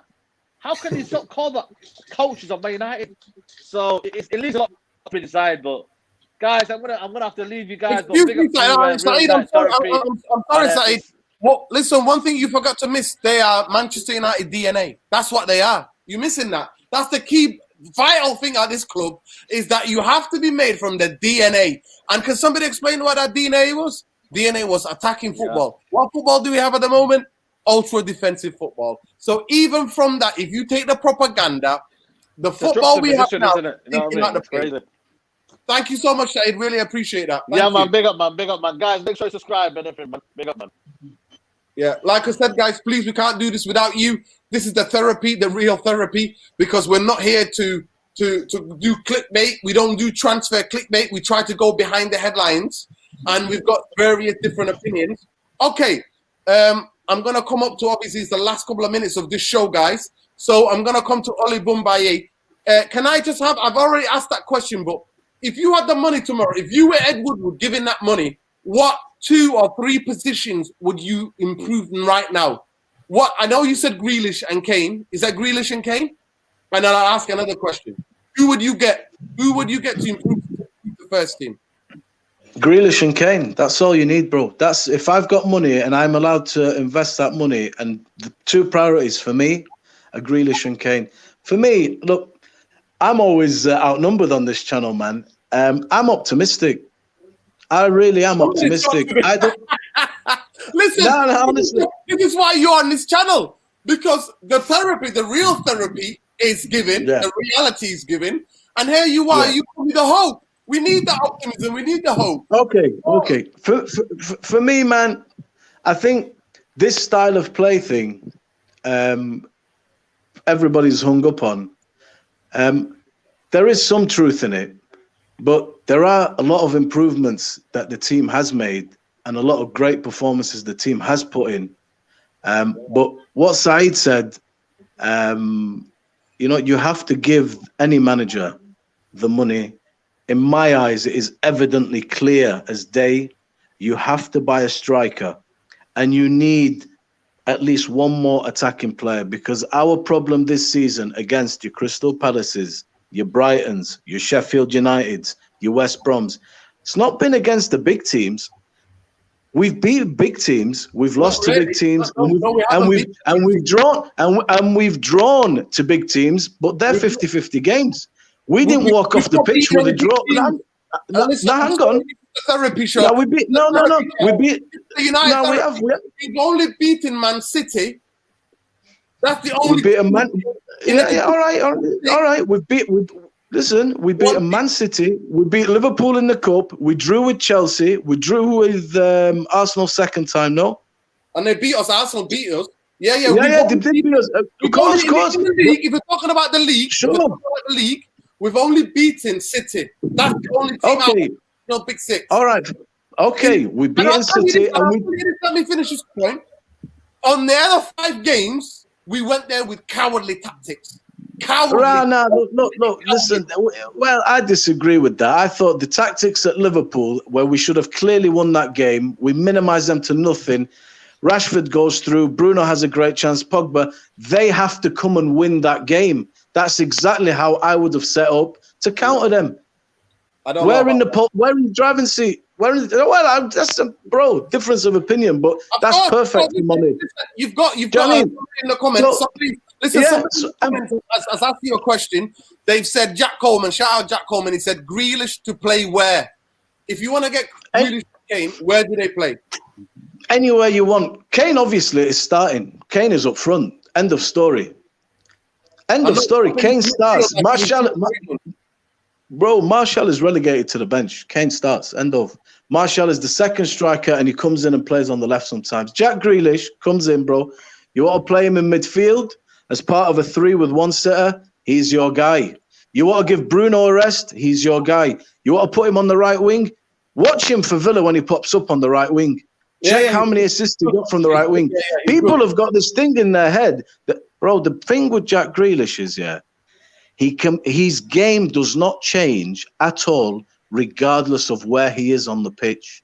How can you call that coaches of Man United? So it leaves a lot to be decided. But guys, I'm gonna have to leave you guys. Excuse me, Saeed, I'm sorry, Saeed. Well, listen, one thing you forgot to miss, they are Manchester United DNA. That's what they are. You're missing that. That's the key vital thing at this club, is that you have to be made from the DNA. And can somebody explain what that DNA was? DNA was attacking football. Yeah. What football do we have at the moment? Ultra defensive football. So even from that, if you take the propaganda, the football we have now, thank you so much, Saeed. Really appreciate that. Thank you. Man. Big up, man. Guys, make sure you subscribe. Benefit, man. Big up, man. Yeah, like I said, guys, please, we can't do this without you. This is the therapy, the real therapy, because we're not here to do clickbait. We don't do transfer clickbait. We try to go behind the headlines, and we've got various different opinions. Okay, I'm going to come up to, obviously, it's the last couple of minutes of this show, guys. So I'm going to come to Oli Bumbaye. Can I just I've already asked that question, but if you had the money tomorrow, if you were Ed Woodward giving that money, what 2 or 3 positions would you improve in right now? What I know you said Grealish and Kane. Is that Grealish and Kane? And then I'll ask another question. Who would you get? Who would you get to improve the first team? Grealish and Kane. That's all you need, bro. That's if I've got money and I'm allowed to invest that money, and the 2 priorities for me are Grealish and Kane. For me, look, I'm always outnumbered on this channel, man. I'm optimistic. I really am optimistic. I don't listen. No, honestly, this is why you're on this channel, because the therapy, the real therapy, is given. Yeah. The reality is given, and here you are. Yeah. You give me the hope. We need the optimism. We need the hope. Okay. For me, man, I think this style of play thing, everybody's hung up on. There is some truth in it, but there are a lot of improvements that the team has made and a lot of great performances the team has put in. But what Saeed said, you have to give any manager the money. In my eyes, it is evidently clear as day. You have to buy a striker, and you need at least 1 more attacking player, because our problem this season against your Crystal Palaces, your Brightons, your Sheffield Uniteds, your West Broms, it's not been against the big teams. We've beat big teams, we've lost to big teams, and we've drawn to big teams, but they're 50-50 games. We didn't walk off the pitch with a draw. Hang on. Therapy show. No, we beat. No. We beat. United. No, we've only beaten Man City. That's the only. We beat a Man. Yeah. All right. We beat a Man City. We beat Liverpool in the cup. We drew with Chelsea. We drew with Arsenal second time. No. And they beat us. Arsenal beat us. Yeah. They did beat us. Of course. If we're talking about the league, sure. We've only beaten City. That's the only team out. No Big Six. All right. Okay. We beat City. Let me finish this point. On the other 5 games, we went there with cowardly tactics. Look, listen. Well, I disagree with that. I thought the tactics at Liverpool, where we should have clearly won that game, we minimised them to nothing. Rashford goes through. Bruno has a great chance. Pogba, they have to come and win that game. That's exactly how I would have set up to counter them. We're in the driving seat. That's a difference of opinion, but that's perfect. You've got in the comments. As I see your question, they've said Jack Coleman. Shout out Jack Coleman. He said Grealish to play where? If you want to get Grealish to Kane, where do they play? Anywhere you want. Kane obviously is starting. Kane is up front. End of story. End of story. Kane starts. Martial is relegated to the bench. Kane starts. End of. Martial is the second striker, and he comes in and plays on the left sometimes. Jack Grealish comes in, bro. You want to play him in midfield as part of a 3 with 1 sitter? He's your guy. You want to give Bruno a rest? He's your guy. You want to put him on the right wing? Watch him for Villa when he pops up on the right wing. Check how many assists he got from the right wing. People have got this thing in their head that, bro, the thing with Jack Grealish is, his game does not change at all, regardless of where he is on the pitch.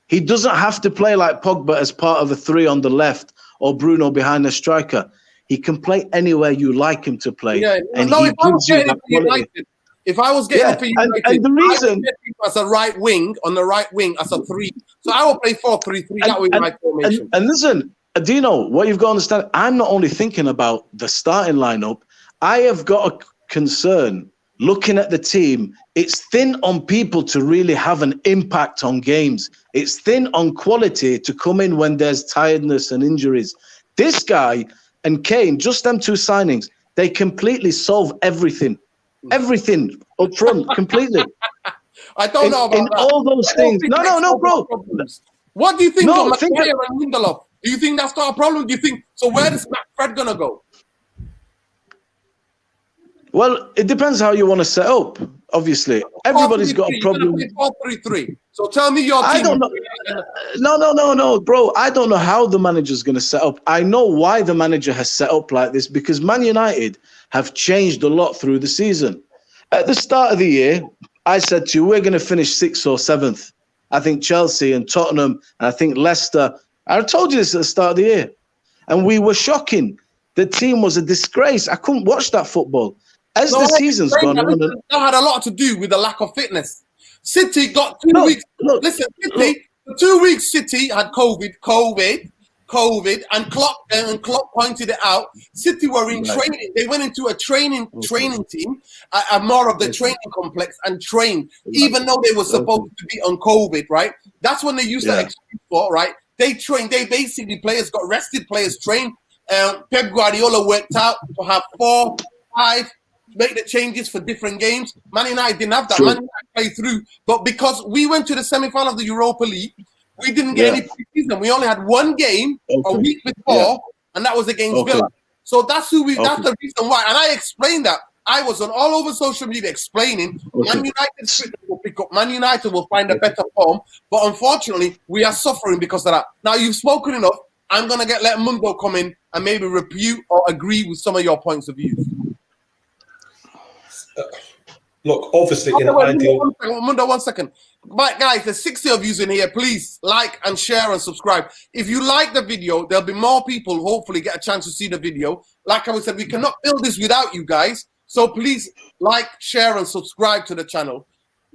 He doesn't have to play like Pogba as part of a 3 on the left or Bruno behind the striker. He can play anywhere you like him to play. And he gives you that quality. If I was getting for United, and the reason as a right wing, on the right wing as a 3. So I will play 4-3-3. That would be my formation. And listen, Dino, what you've got to understand, I'm not only thinking about the starting lineup, I have got a concern looking at the team. It's thin on people to really have an impact on games. It's thin on quality to come in when there's tiredness and injuries. This guy and Kane, just them 2 signings, they completely solve everything. Everything up front, completely. I don't know about that. All those things. No, bro. What do you think of Maguire and Lindelof? Do you think that's not a problem? Do you think so? Where is Fred gonna go? Well, it depends how you want to set up. Obviously, everybody's got a problem. 4-3-3. So tell me your team. I don't know. No, bro. I don't know how the manager's going to set up. I know why the manager has set up like this, because Man United have changed a lot through the season. At the start of the year, I said to you, we're going to finish 6th or 7th. I think Chelsea and Tottenham, and I think Leicester. I told you this at the start of the year. And we were shocking. The team was a disgrace. I couldn't watch that football. As the season's gone on, that had a lot to do with the lack of fitness. City got 2 weeks. Listen, City, 2 weeks. City had COVID, and Klopp pointed it out. City were in training. They went into a training team, more of the training complex, and trained, even though they were supposed to be on COVID. Right? That's when they used that excuse for. Right? They trained. They basically players got rested. Players trained. Pep Guardiola worked out to have 4, 5. Make the changes for different games. Man United didn't have that. Man United played through. But because we went to the semi-final of the Europa League, we didn't get any preseason. We only had 1 game a week before, and that was against Villa. So that's that's the reason why. And I explained that. I was on all over social media explaining Man United will pick up. Man United will find a better form. But unfortunately, we are suffering because of that. Now, you've spoken enough. I'm going to let Mundo come in and maybe refute or agree with some of your points of view. Look, obviously, in an ideal... Mundo, 1 second. But guys, there's 60 of you in here. Please like and share and subscribe. If you like the video, there'll be more people hopefully get a chance to see the video. Like I said, we cannot build this without you guys. So please like, share, and subscribe to the channel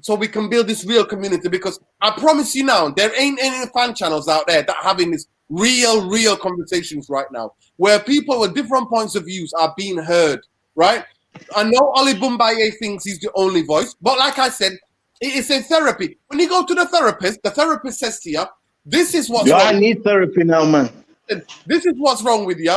so we can build this real community, because I promise you now, there ain't any fan channels out there that are having this real conversations right now, where people with different points of views are being heard, right? I know Oli Bumbaye thinks he's the only voice, but like I said, it is a therapy. When you go to the therapist says to you, this is what's wrong. I need therapy now, man. This is what's wrong with you.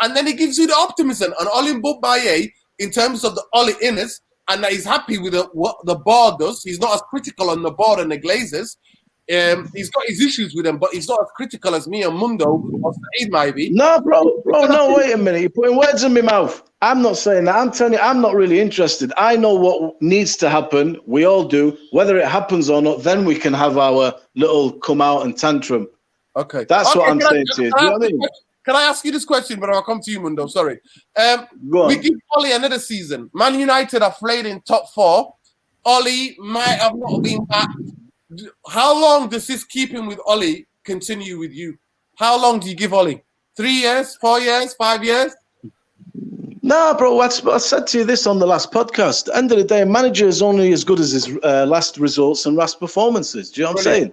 And then he gives you the optimism on Oli Bumbaye in terms of the Oli inners, and that he's happy with what the board does. He's not as critical on the board and the Glazers. He's got his issues with them, but he's not as critical as me and Mundo or Saeed might be. No, bro, no, wait a minute. You're putting words in my mouth. I'm not saying that. I'm telling you, I'm not really interested. I know what needs to happen. We all do. Whether it happens or not, then we can have our little come out and tantrum. Okay. That's what I'm saying to you. Do you know what I mean? Can I ask you this question, but I'll come to you, Mundo? Sorry. We give Oli another season. Man United are played in top 4. Oli might have not been back. How long does this keeping with Oli continue with you? How long do you give Oli? 3 years, 4 years, 5 years? Nah, bro, I said to you this on the last podcast. End of the day, a manager is only as good as his last results and last performances. Do you know what I'm saying?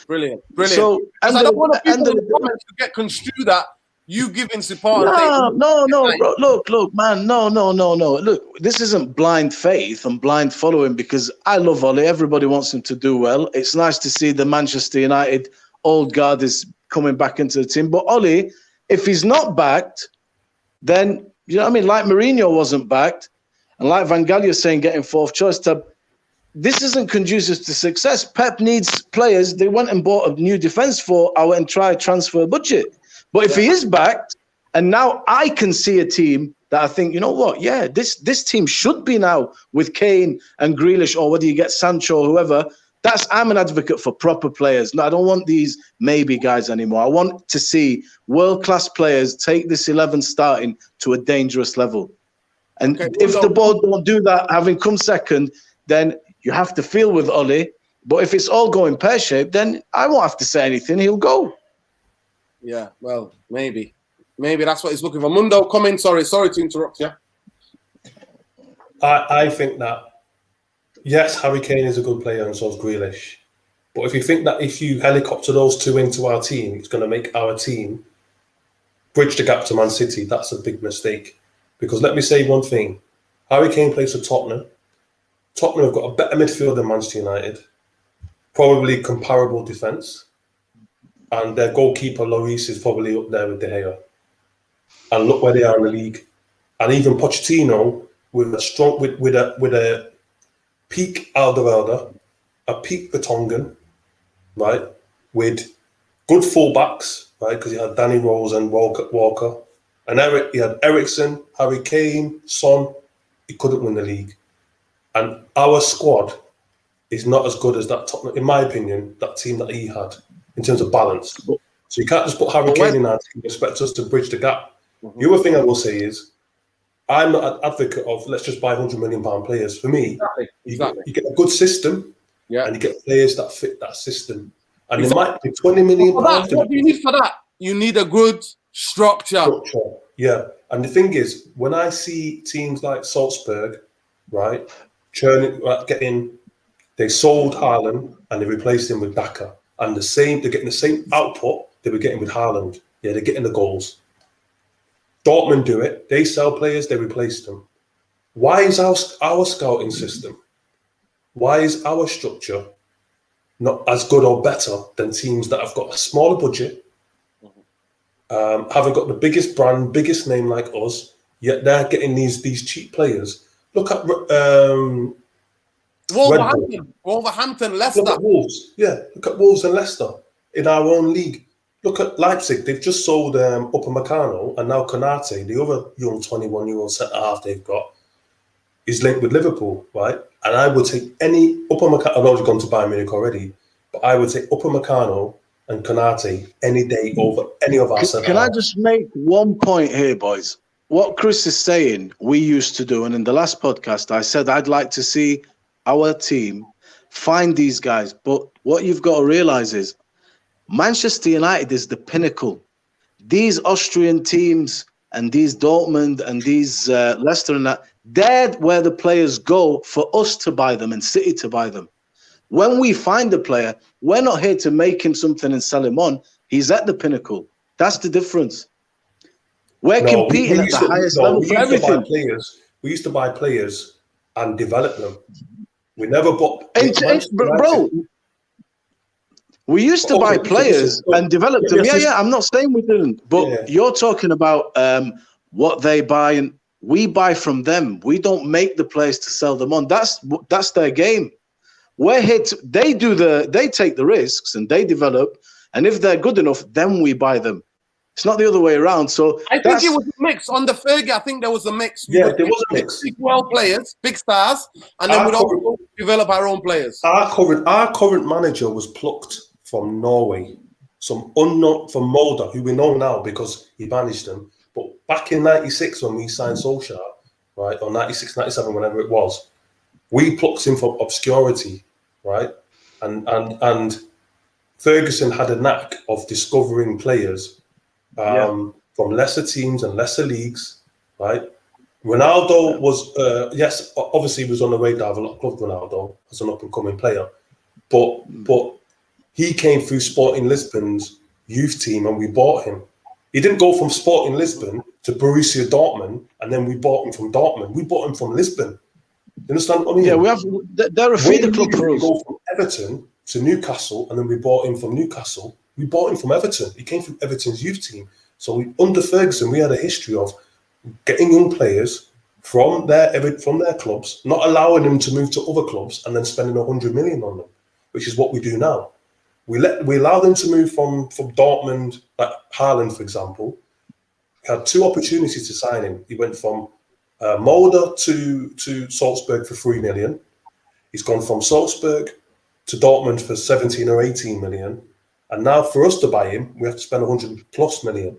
Brilliant. So, because I don't want the people in the day, comments to get construed that you giving support. No, bro. Look, man. No. Look, this isn't blind faith and blind following because I love Ollie. Everybody wants him to do well. It's nice to see the Manchester United old guard is coming back into the team. But Ollie, if he's not backed, then, you know what I mean? Like Mourinho wasn't backed, and like Van Gaal saying getting fourth choice, this isn't conducive to success. Pep needs players. They went and bought a new defence for our entire transfer budget. But if he is backed, and now I can see a team that I think, you know what, yeah, this team should be now with Kane and Grealish, or whether you get Sancho or whoever. I'm an advocate for proper players. No, I don't want these maybe guys anymore. I want to see world-class players take this 11 starting to a dangerous level. And if the board don't do that, having come second, then you have to feel with Ollie. But if it's all going pear-shaped, then I won't have to say anything. He'll go. Yeah, well, maybe that's what he's looking for. Mundo, come in. Sorry to interrupt you. I think that, yes, Harry Kane is a good player and so is Grealish. But if you think that if you helicopter those two into our team, it's going to make our team bridge the gap to Man City, that's a big mistake. Because let me say one thing. Harry Kane plays for Tottenham. Tottenham have got a better midfield than Manchester United. Probably comparable defence. And their goalkeeper, Lloris, is probably up there with De Gea. And look where they are in the league. And even Pochettino, with a peak Alderweireld, a peak Vertonghen, right, with good fullbacks, right, because he had Danny Rose and Walker, and he had Eriksen, Harry Kane, Son. He couldn't win the league. And our squad is not as good as that Tottenham, in my opinion, that team that he had in terms of balance. So you can't just put Harry Kane in our team and expect us to bridge the gap. The other thing I will say is, I'm not an advocate of let's just buy £100 million players. For me, Exactly. You get a good system, and you get players that fit that system. And it might be £20 million. What do you need for that? You need a good structure. Yeah. And the thing is, when I see teams like Salzburg, right, they sold Haaland and they replaced him with Daka. And they're getting the same output they were getting with Haaland. Yeah, they're getting the goals. Dortmund do it. They sell players, they replace them. Why is our scouting system, why is our structure not as good or better than teams that have got a smaller budget, haven't got the biggest brand, biggest name like us, yet they're getting these cheap players? Look at Wolverhampton, Leicester. Look at Wolves. Yeah, look at Wolves and Leicester in our own league. Look at Leipzig. They've just sold Upamecano, and now Konate, the other young 21-year-old centre-half they've got, is linked with Liverpool, right? And I would take any Upamecano. I know he's gone to Bayern Munich already, but I would take Upamecano and Konate any day over any of our centre-halves. Can I just make one point here, boys? What Chris is saying, we used to do, and in the last podcast, I said I'd like to see our team find these guys. But what you've got to realise is Manchester United is the pinnacle. These Austrian teams and these Dortmund and these Leicester and that, they're where the players go for us to buy them and City to buy them. When we find a player, we're not here to make him something and sell him on. He's at the pinnacle. That's the difference. We're competing at the highest level for everything. We used to buy players and develop them. We never bought... Bro, we used to buy players and develop them. Yeah, I'm not saying we didn't. But you're talking about what they buy, and we buy from them. We don't make the players to sell them on. That's their game. We're here they take the risks and they develop. And if they're good enough, then we buy them. It's not the other way around. So I think it was a mix. On the Fergie, I think there was a mix. Yeah, there was a mix. Big world players, big stars, and then we'd also develop our own players. Our current manager was plucked from Norway, some unknown from Molde, who we know now because he managed them. But back in '96 when we signed Solskjaer, right, or '96, '97, whenever it was, we plucked him from obscurity, right, and Ferguson had a knack of discovering players from lesser teams and lesser leagues, right? Ronaldo was, yes, obviously he was on the radar of a lot of clubs, Ronaldo, as an up-and-coming player. But he came through Sporting Lisbon's youth team and we bought him. He didn't go from Sporting Lisbon to Borussia Dortmund and then we bought him from Dortmund. We bought him from Lisbon. You understand what I mean? Yeah, they're a feeder club for us. Go from Everton to Newcastle and then we bought him from Newcastle. We bought him from Everton. He came from Everton's youth team. So under Ferguson, we had a history of getting young players from their clubs, not allowing them to move to other clubs and then spending 100 million on them, which is what we do now. We allow them to move from Dortmund, like Haaland, for example. We had 2 opportunities to sign him. He went from Mulder to Salzburg for 3 million. He's gone from Salzburg to Dortmund for 17 or 18 million. And now for us to buy him, we have to spend 100 plus million.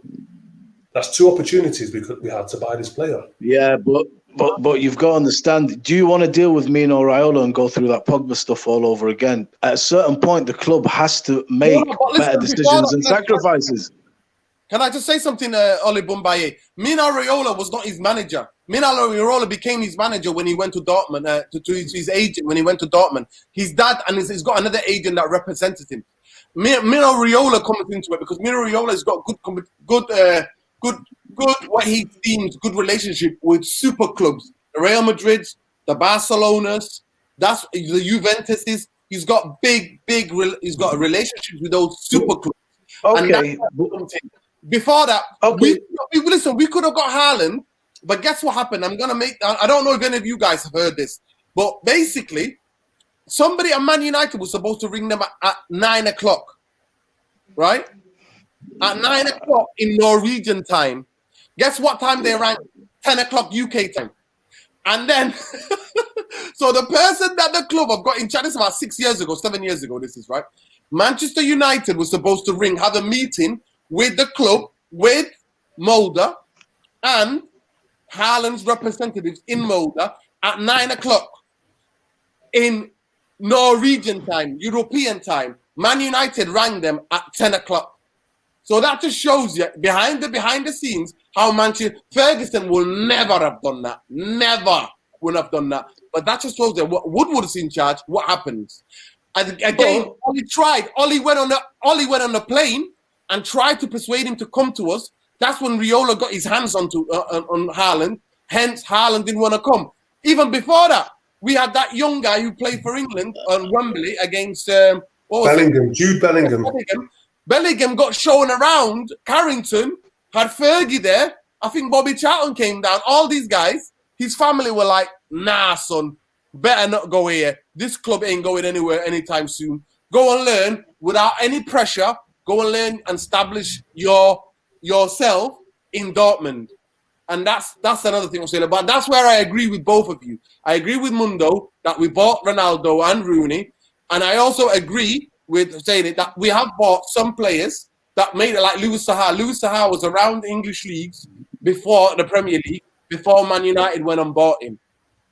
That's 2 opportunities we had to buy this player. Yeah, but you've got to understand, do you want to deal with Mino Raiola and go through that Pogba stuff all over again? At a certain point, the club has to make better decisions and sacrifices. Can I just say something, Oli Bumbaye? Mino Raiola was not his manager. Mino Raiola became his manager when he went to Dortmund, to his agent when he went to Dortmund. His dad, and he's got another agent that represented him. Mino Raiola comes into it because Mino Raiola has got good what he deems good relationship with super clubs, the Real Madrids, the Barcelonas, that's the Juventuses. He's got he's got a relationship with those super clubs. Okay. Before that, okay. we could have got Haaland, but guess what happened? I don't know if any of you guys have heard this, but basically, somebody at Man United was supposed to ring them at 9 o'clock, right? At 9 o'clock in Norwegian time. Guess what time they rang? 10 o'clock UK time. And then, so the person that the club have got in charge, this is about 7 years ago, this is right. Manchester United was supposed to have a meeting with the club, with Mulder and Haaland's representatives in Mulder at 9 o'clock in Norwegian time, European time. Man United rang them at 10 o'clock. So that just shows you behind the scenes how Ferguson will never have done that. Never would have done that. But that just shows you what Woodward's in charge, what happens. And again, Ollie went on the plane and tried to persuade him to come to us. That's when Raiola got his hands on Haaland. Hence, Haaland didn't want to come. Even before that, we had that young guy who played for England on Wembley against Bellingham, Jude Bellingham. Bellingham got shown around. Carrington had Fergie there. I think Bobby Charlton came down. All these guys, his family were like, nah, son, better not go here. This club ain't going anywhere anytime soon. Go and learn without any pressure. Go and learn and establish yourself in Dortmund. And that's another thing I'm saying. But that's where I agree with both of you. I agree with Mundo that we bought Ronaldo and Rooney. And I also agree with saying it that we have bought some players that made it, like Louis Saha. Louis Saha was around the English leagues before the Premier League, before Man United went and bought him.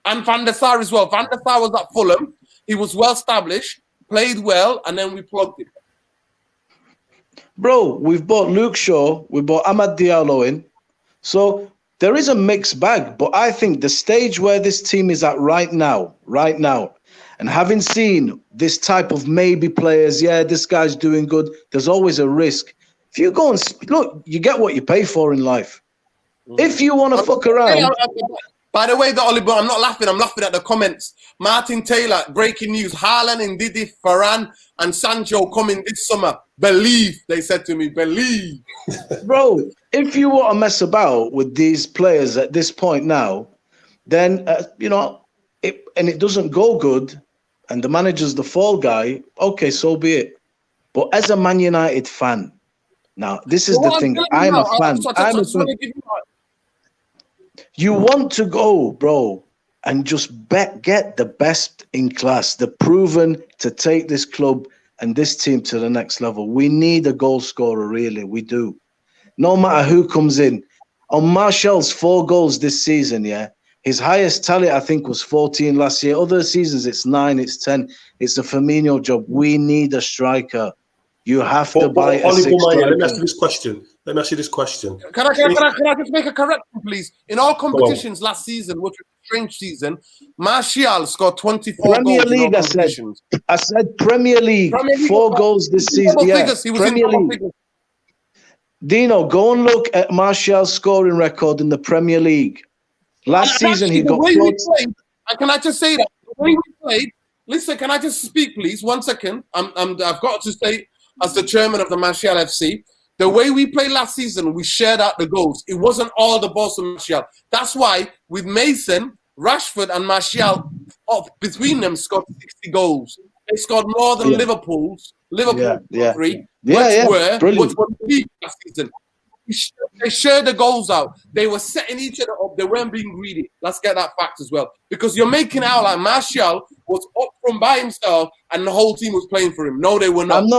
And Van der Sar as well. Van der Sar was at Fulham. He was well established, played well, and then we plugged him. Bro, we've bought Luke Shaw, we bought Amad Diallo in. So there is a mixed bag, but I think the stage where this team is at right now, and having seen this type of maybe players, yeah, this guy's doing good, there's always a risk. If you go and look, you get what you pay for in life. If you want to fuck around. By the way, Oliver, I'm not laughing. I'm laughing at the comments. Martin Taylor, breaking news. Haaland, Ndidi, Varane, and Sancho coming this summer. Believe, they said to me, believe. Bro, if you want to mess about with these players at this point now, then, it doesn't go good, and the manager's the fall guy, okay, so be it. But as a Man United fan, now, this is the thing. I'm a fan. You want to go, bro, and just get the best in class, the proven to take this club and this team to the next level. We need a goal scorer, really. We do. No matter who comes in. On Martial's 4 goals this season, yeah, his highest tally, I think, was 14 last year. Other seasons, it's 9, it's 10. It's a Firmino job. We need a striker. You have to buy a 6 striker. Let me ask you this question. Let me ask you this question. Can I just make a correction, please? In all competitions last season, which was a strange season, Martial scored 24 Premier goals League, in all competitions. I said Premier League. 4 goals this season. Yeah, Figures. He was Premier in double League. figures. Dino, go and look at Martial's scoring record in the Premier League. Last season, he got... And can I just say that? The way we played... Listen, can I just speak, please? 1 second. I've got to say, as the chairman of the Martial FC, the way we played last season, we shared out the goals. It wasn't all the balls to Martial. That's why with Mason, Rashford and Martial, between them, scored 60 goals. They scored more than Liverpool's. Liverpool three, which were the league last season. They shared the goals out. They were setting each other up. They weren't being greedy. Let's get that fact as well. Because you're making out like Martial was up from by himself and the whole team was playing for him. No, they were not. On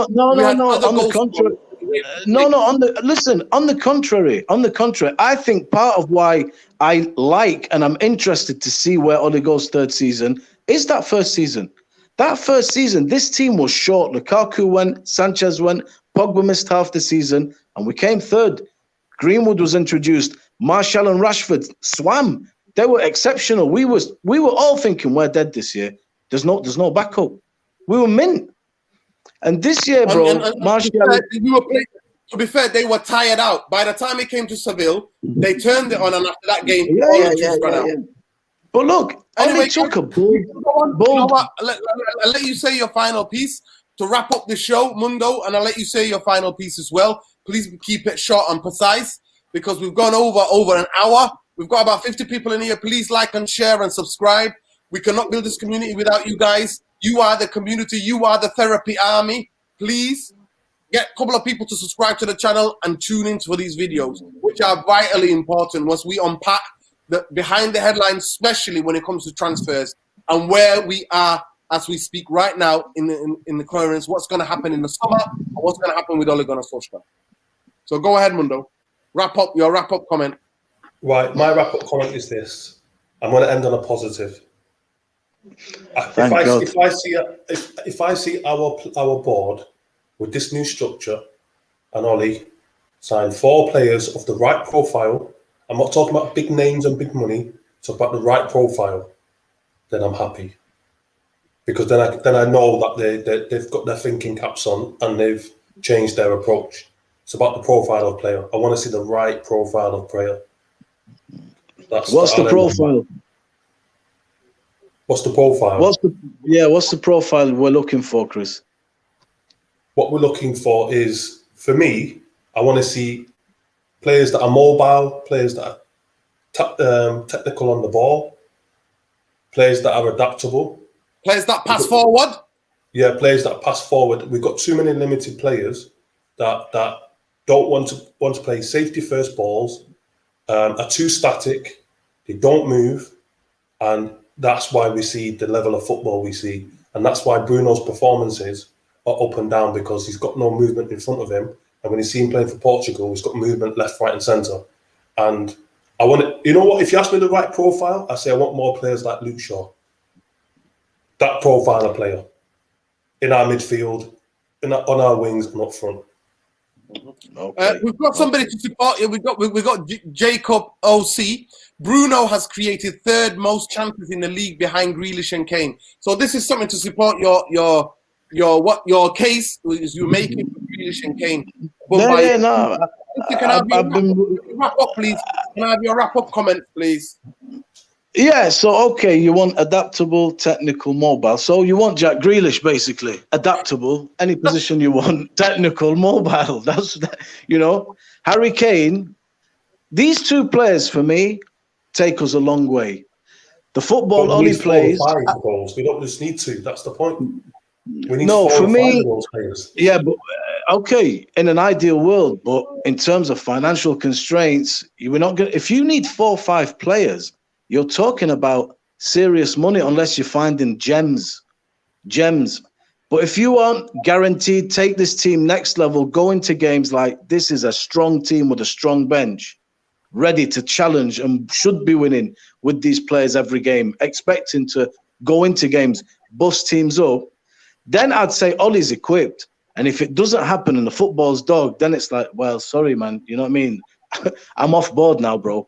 the contrary. On the contrary, I think part of why I like and I'm interested to see where Ole goes third season is that first season. That first season, this team was short. Lukaku went, Sanchez went, Pogba missed half the season, and we came third. Greenwood was introduced. Martial and Rashford swam. They were exceptional. We were all thinking we're dead this year. There's no backup. We were mint. And this year, bro, Martial... To be fair, they were tired out. By the time it came to Seville, they turned it on, and after that game, Yeah. But look, anyway, took a bold... You know what? I'll let you say your final piece to wrap up the show, Mundo, and I'll let you say your final piece as well. Please keep it short and precise because we've gone over an hour. We've got about 50 people in here. Please like and share and subscribe. We cannot build this community without you guys. You are the community. You are the therapy army. Please get a couple of people to subscribe to the channel and tune in for these videos, which are vitally important once we unpack the behind the headlines, especially when it comes to transfers and where we are as we speak right now in the currents, what's going to happen in the summer and what's going to happen with Ole Gunnar Solskjaer. So go ahead, Mundo. Wrap up comment. Right, my wrap-up comment is this. I'm going to end on a positive. If I see our board with this new structure and Ollie sign 4 players of the right profile, I'm not talking about big names and big money, talk about the right profile, then I'm happy. Because then I know that they've got their thinking caps on and they've changed their approach. It's about the profile of player. I want to see the right profile of player. What's the profile? What's the profile? What's the profile we're looking for, Chris? What we're looking for is, for me, I want to see players that are mobile, players that are technical on the ball, players that are adaptable. Players that pass forward? Yeah, players that pass forward. We've got too many limited players that don't want to play safety first balls, are too static, they don't move, and that's why we see the level of football we see. And that's why Bruno's performances are up and down, because he's got no movement in front of him. And when you see him playing for Portugal, he's got movement left, right, and centre. And I want to, you know what? If you ask me the right profile, I say I want more players like Luke Shaw. That profile of player in our midfield, on our wings, and up front. Okay. We've got somebody to support you. We've got Jacob OC. Bruno has created 3rd most chances in the league behind Grealish and Kane. So this is something to support your case is you making for Grealish and Kane. Wrap up, please. Can I have your wrap up comment, please? Yeah, so okay, you want adaptable, technical, mobile. So you want Jack Grealish, basically. Adaptable, any position you want, technical, mobile. That's, Harry Kane. These 2 players, for me, take us a long way. The football only plays... 4 or 5 goals. We don't just need 2. That's the point. We need 4 for or 5 me, goals players. Yeah, but okay, in an ideal world, but in terms of financial constraints, we're not going. If you need 4 or 5 players, you're talking about serious money, unless you're finding gems. But if you aren't guaranteed, take this team next level, go into games like this is a strong team with a strong bench, ready to challenge and should be winning with these players every game, expecting to go into games, bust teams up, then I'd say Ollie's equipped. And if it doesn't happen and the football's dog, then it's like, well, sorry, man. You know what I mean? I'm off board now, bro.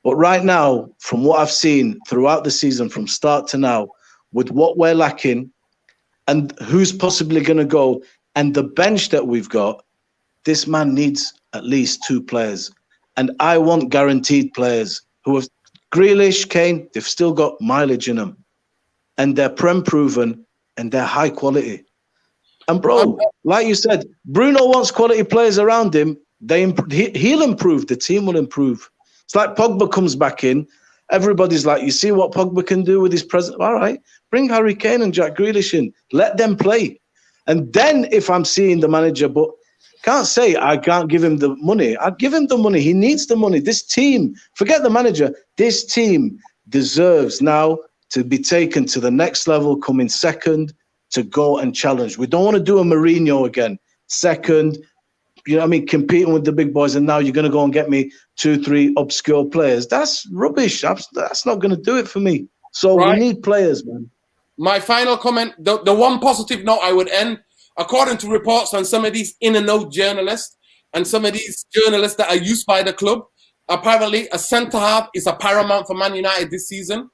But right now, from what I've seen throughout the season, from start to now, with what we're lacking and who's possibly going to go and the bench that we've got, this man needs at least 2 players. And I want guaranteed players who have Grealish, Kane, they've still got mileage in them. And they're Prem proven and they're high quality. And bro, like you said, Bruno wants quality players around him. He'll improve. The team will improve. It's like Pogba comes back in. Everybody's like, you see what Pogba can do with his presence? All right, bring Harry Kane and Jack Grealish in. Let them play. And then if I'm seeing the manager, but can't say I can't give him the money. I'd give him the money. He needs the money. This team, forget the manager, this team deserves now to be taken to the next level, coming second, to go and challenge. We don't want to do a Mourinho again. Second, you know what I mean, competing with the big boys, and now you're going to go and get me 2-3 obscure players. That's rubbish. That's not going to do it for me. So we need players, man. My final comment, the one positive note I would end, according to reports on some of these in-and-out journalists and some of these journalists that are used by the club, apparently a centre-half is a paramount for Man United this season.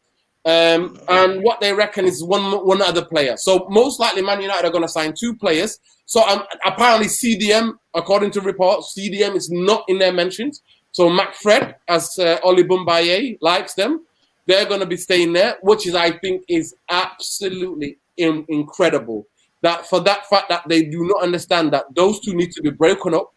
And what they reckon is one other player. So most likely Man United are going to sign 2 players. So apparently CDM, according to reports, CDM is not in their mentions. So McFred, as Oli Bumbaye likes them, they're going to be staying there, which is, I think, is absolutely incredible. That for that fact that they do not understand that those 2 need to be broken up,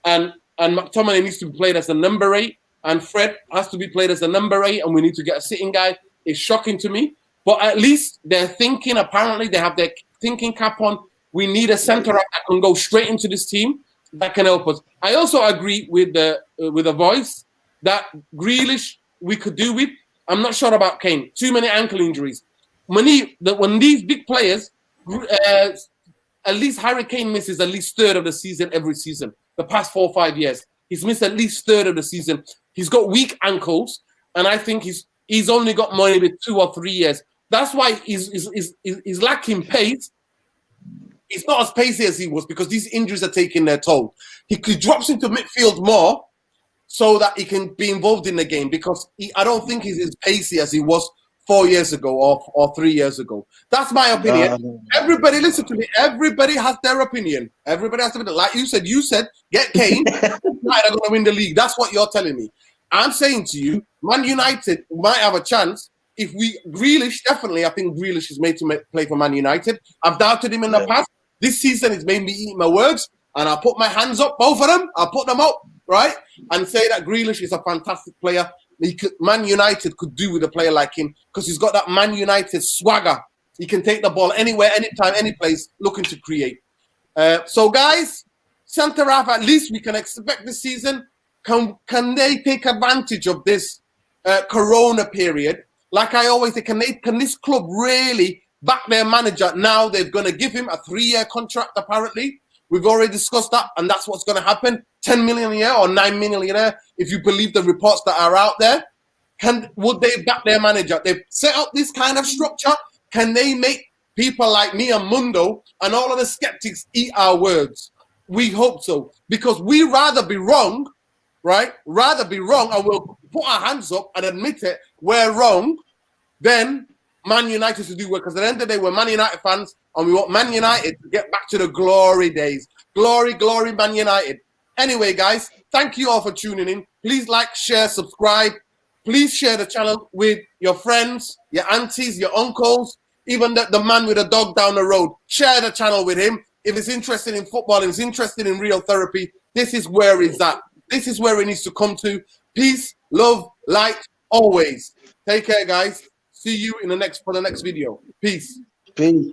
and McTominay needs to be played as a number 8, and Fred has to be played as a number 8, and we need to get a sitting guy. It's shocking to me, but at least they're thinking. Apparently, they have their thinking cap on. We need a centre that can go straight into this team that can help us. I also agree with the voice that Grealish we could do with. I'm not sure about Kane. Too many ankle injuries. When these big players, at least Harry Kane misses at least third of the season every season. The past 4 or 5 years, he's missed at least third of the season. He's got weak ankles, and I think he's only got maybe 2 or 3 years. That's why he's lacking pace. He's not as pacey as he was because these injuries are taking their toll. He drops into midfield more so that he can be involved in the game because I don't think he's as pacey as he was 4 years ago or 3 years ago. That's my opinion. Everybody listen to me. Everybody has their opinion. Everybody has their opinion. Like you said, get Kane. United are going to win the league. That's what you're telling me. I'm saying to you, Man United might have a chance if Grealish, definitely, I think Grealish is made to play for Man United. I've doubted him in the past. This season, it's made me eat my words, and I'll put my hands up, both of them. I'll put them up, right? And say that Grealish is a fantastic player. Man United could do with a player like him because he's got that Man United swagger. He can take the ball anywhere, anytime, any place, looking to create. So, guys, centre-half, at least we can expect this season. Can they take advantage of this Corona period? Like I always say, can this club really back their manager? Now they're going to give him a 3-year contract, apparently. We've already discussed that, and that's what's going to happen. 10 million a year or 9 million a year, if you believe the reports that are out there. Would they back their manager? They've set up this kind of structure. Can they make people like me and Mundo and all of the skeptics eat our words? We hope so, because we rather be wrong, right? Rather be wrong, and we'll put our hands up and admit it, we're wrong, than Man United to do well. Because at the end of the day, we're Man United fans, and we want Man United to get back to the glory days. Glory, glory, Man United. Anyway, guys, thank you all for tuning in. Please like, share, subscribe. Please share the channel with your friends, your aunties, your uncles, even the man with a dog down the road. Share the channel with him. If he's interested in football, if he's interested in real therapy, this is where he's at. This is where he needs to come to. Peace, love, light, always. Take care, guys. See you in for the next video. Peace. Peace.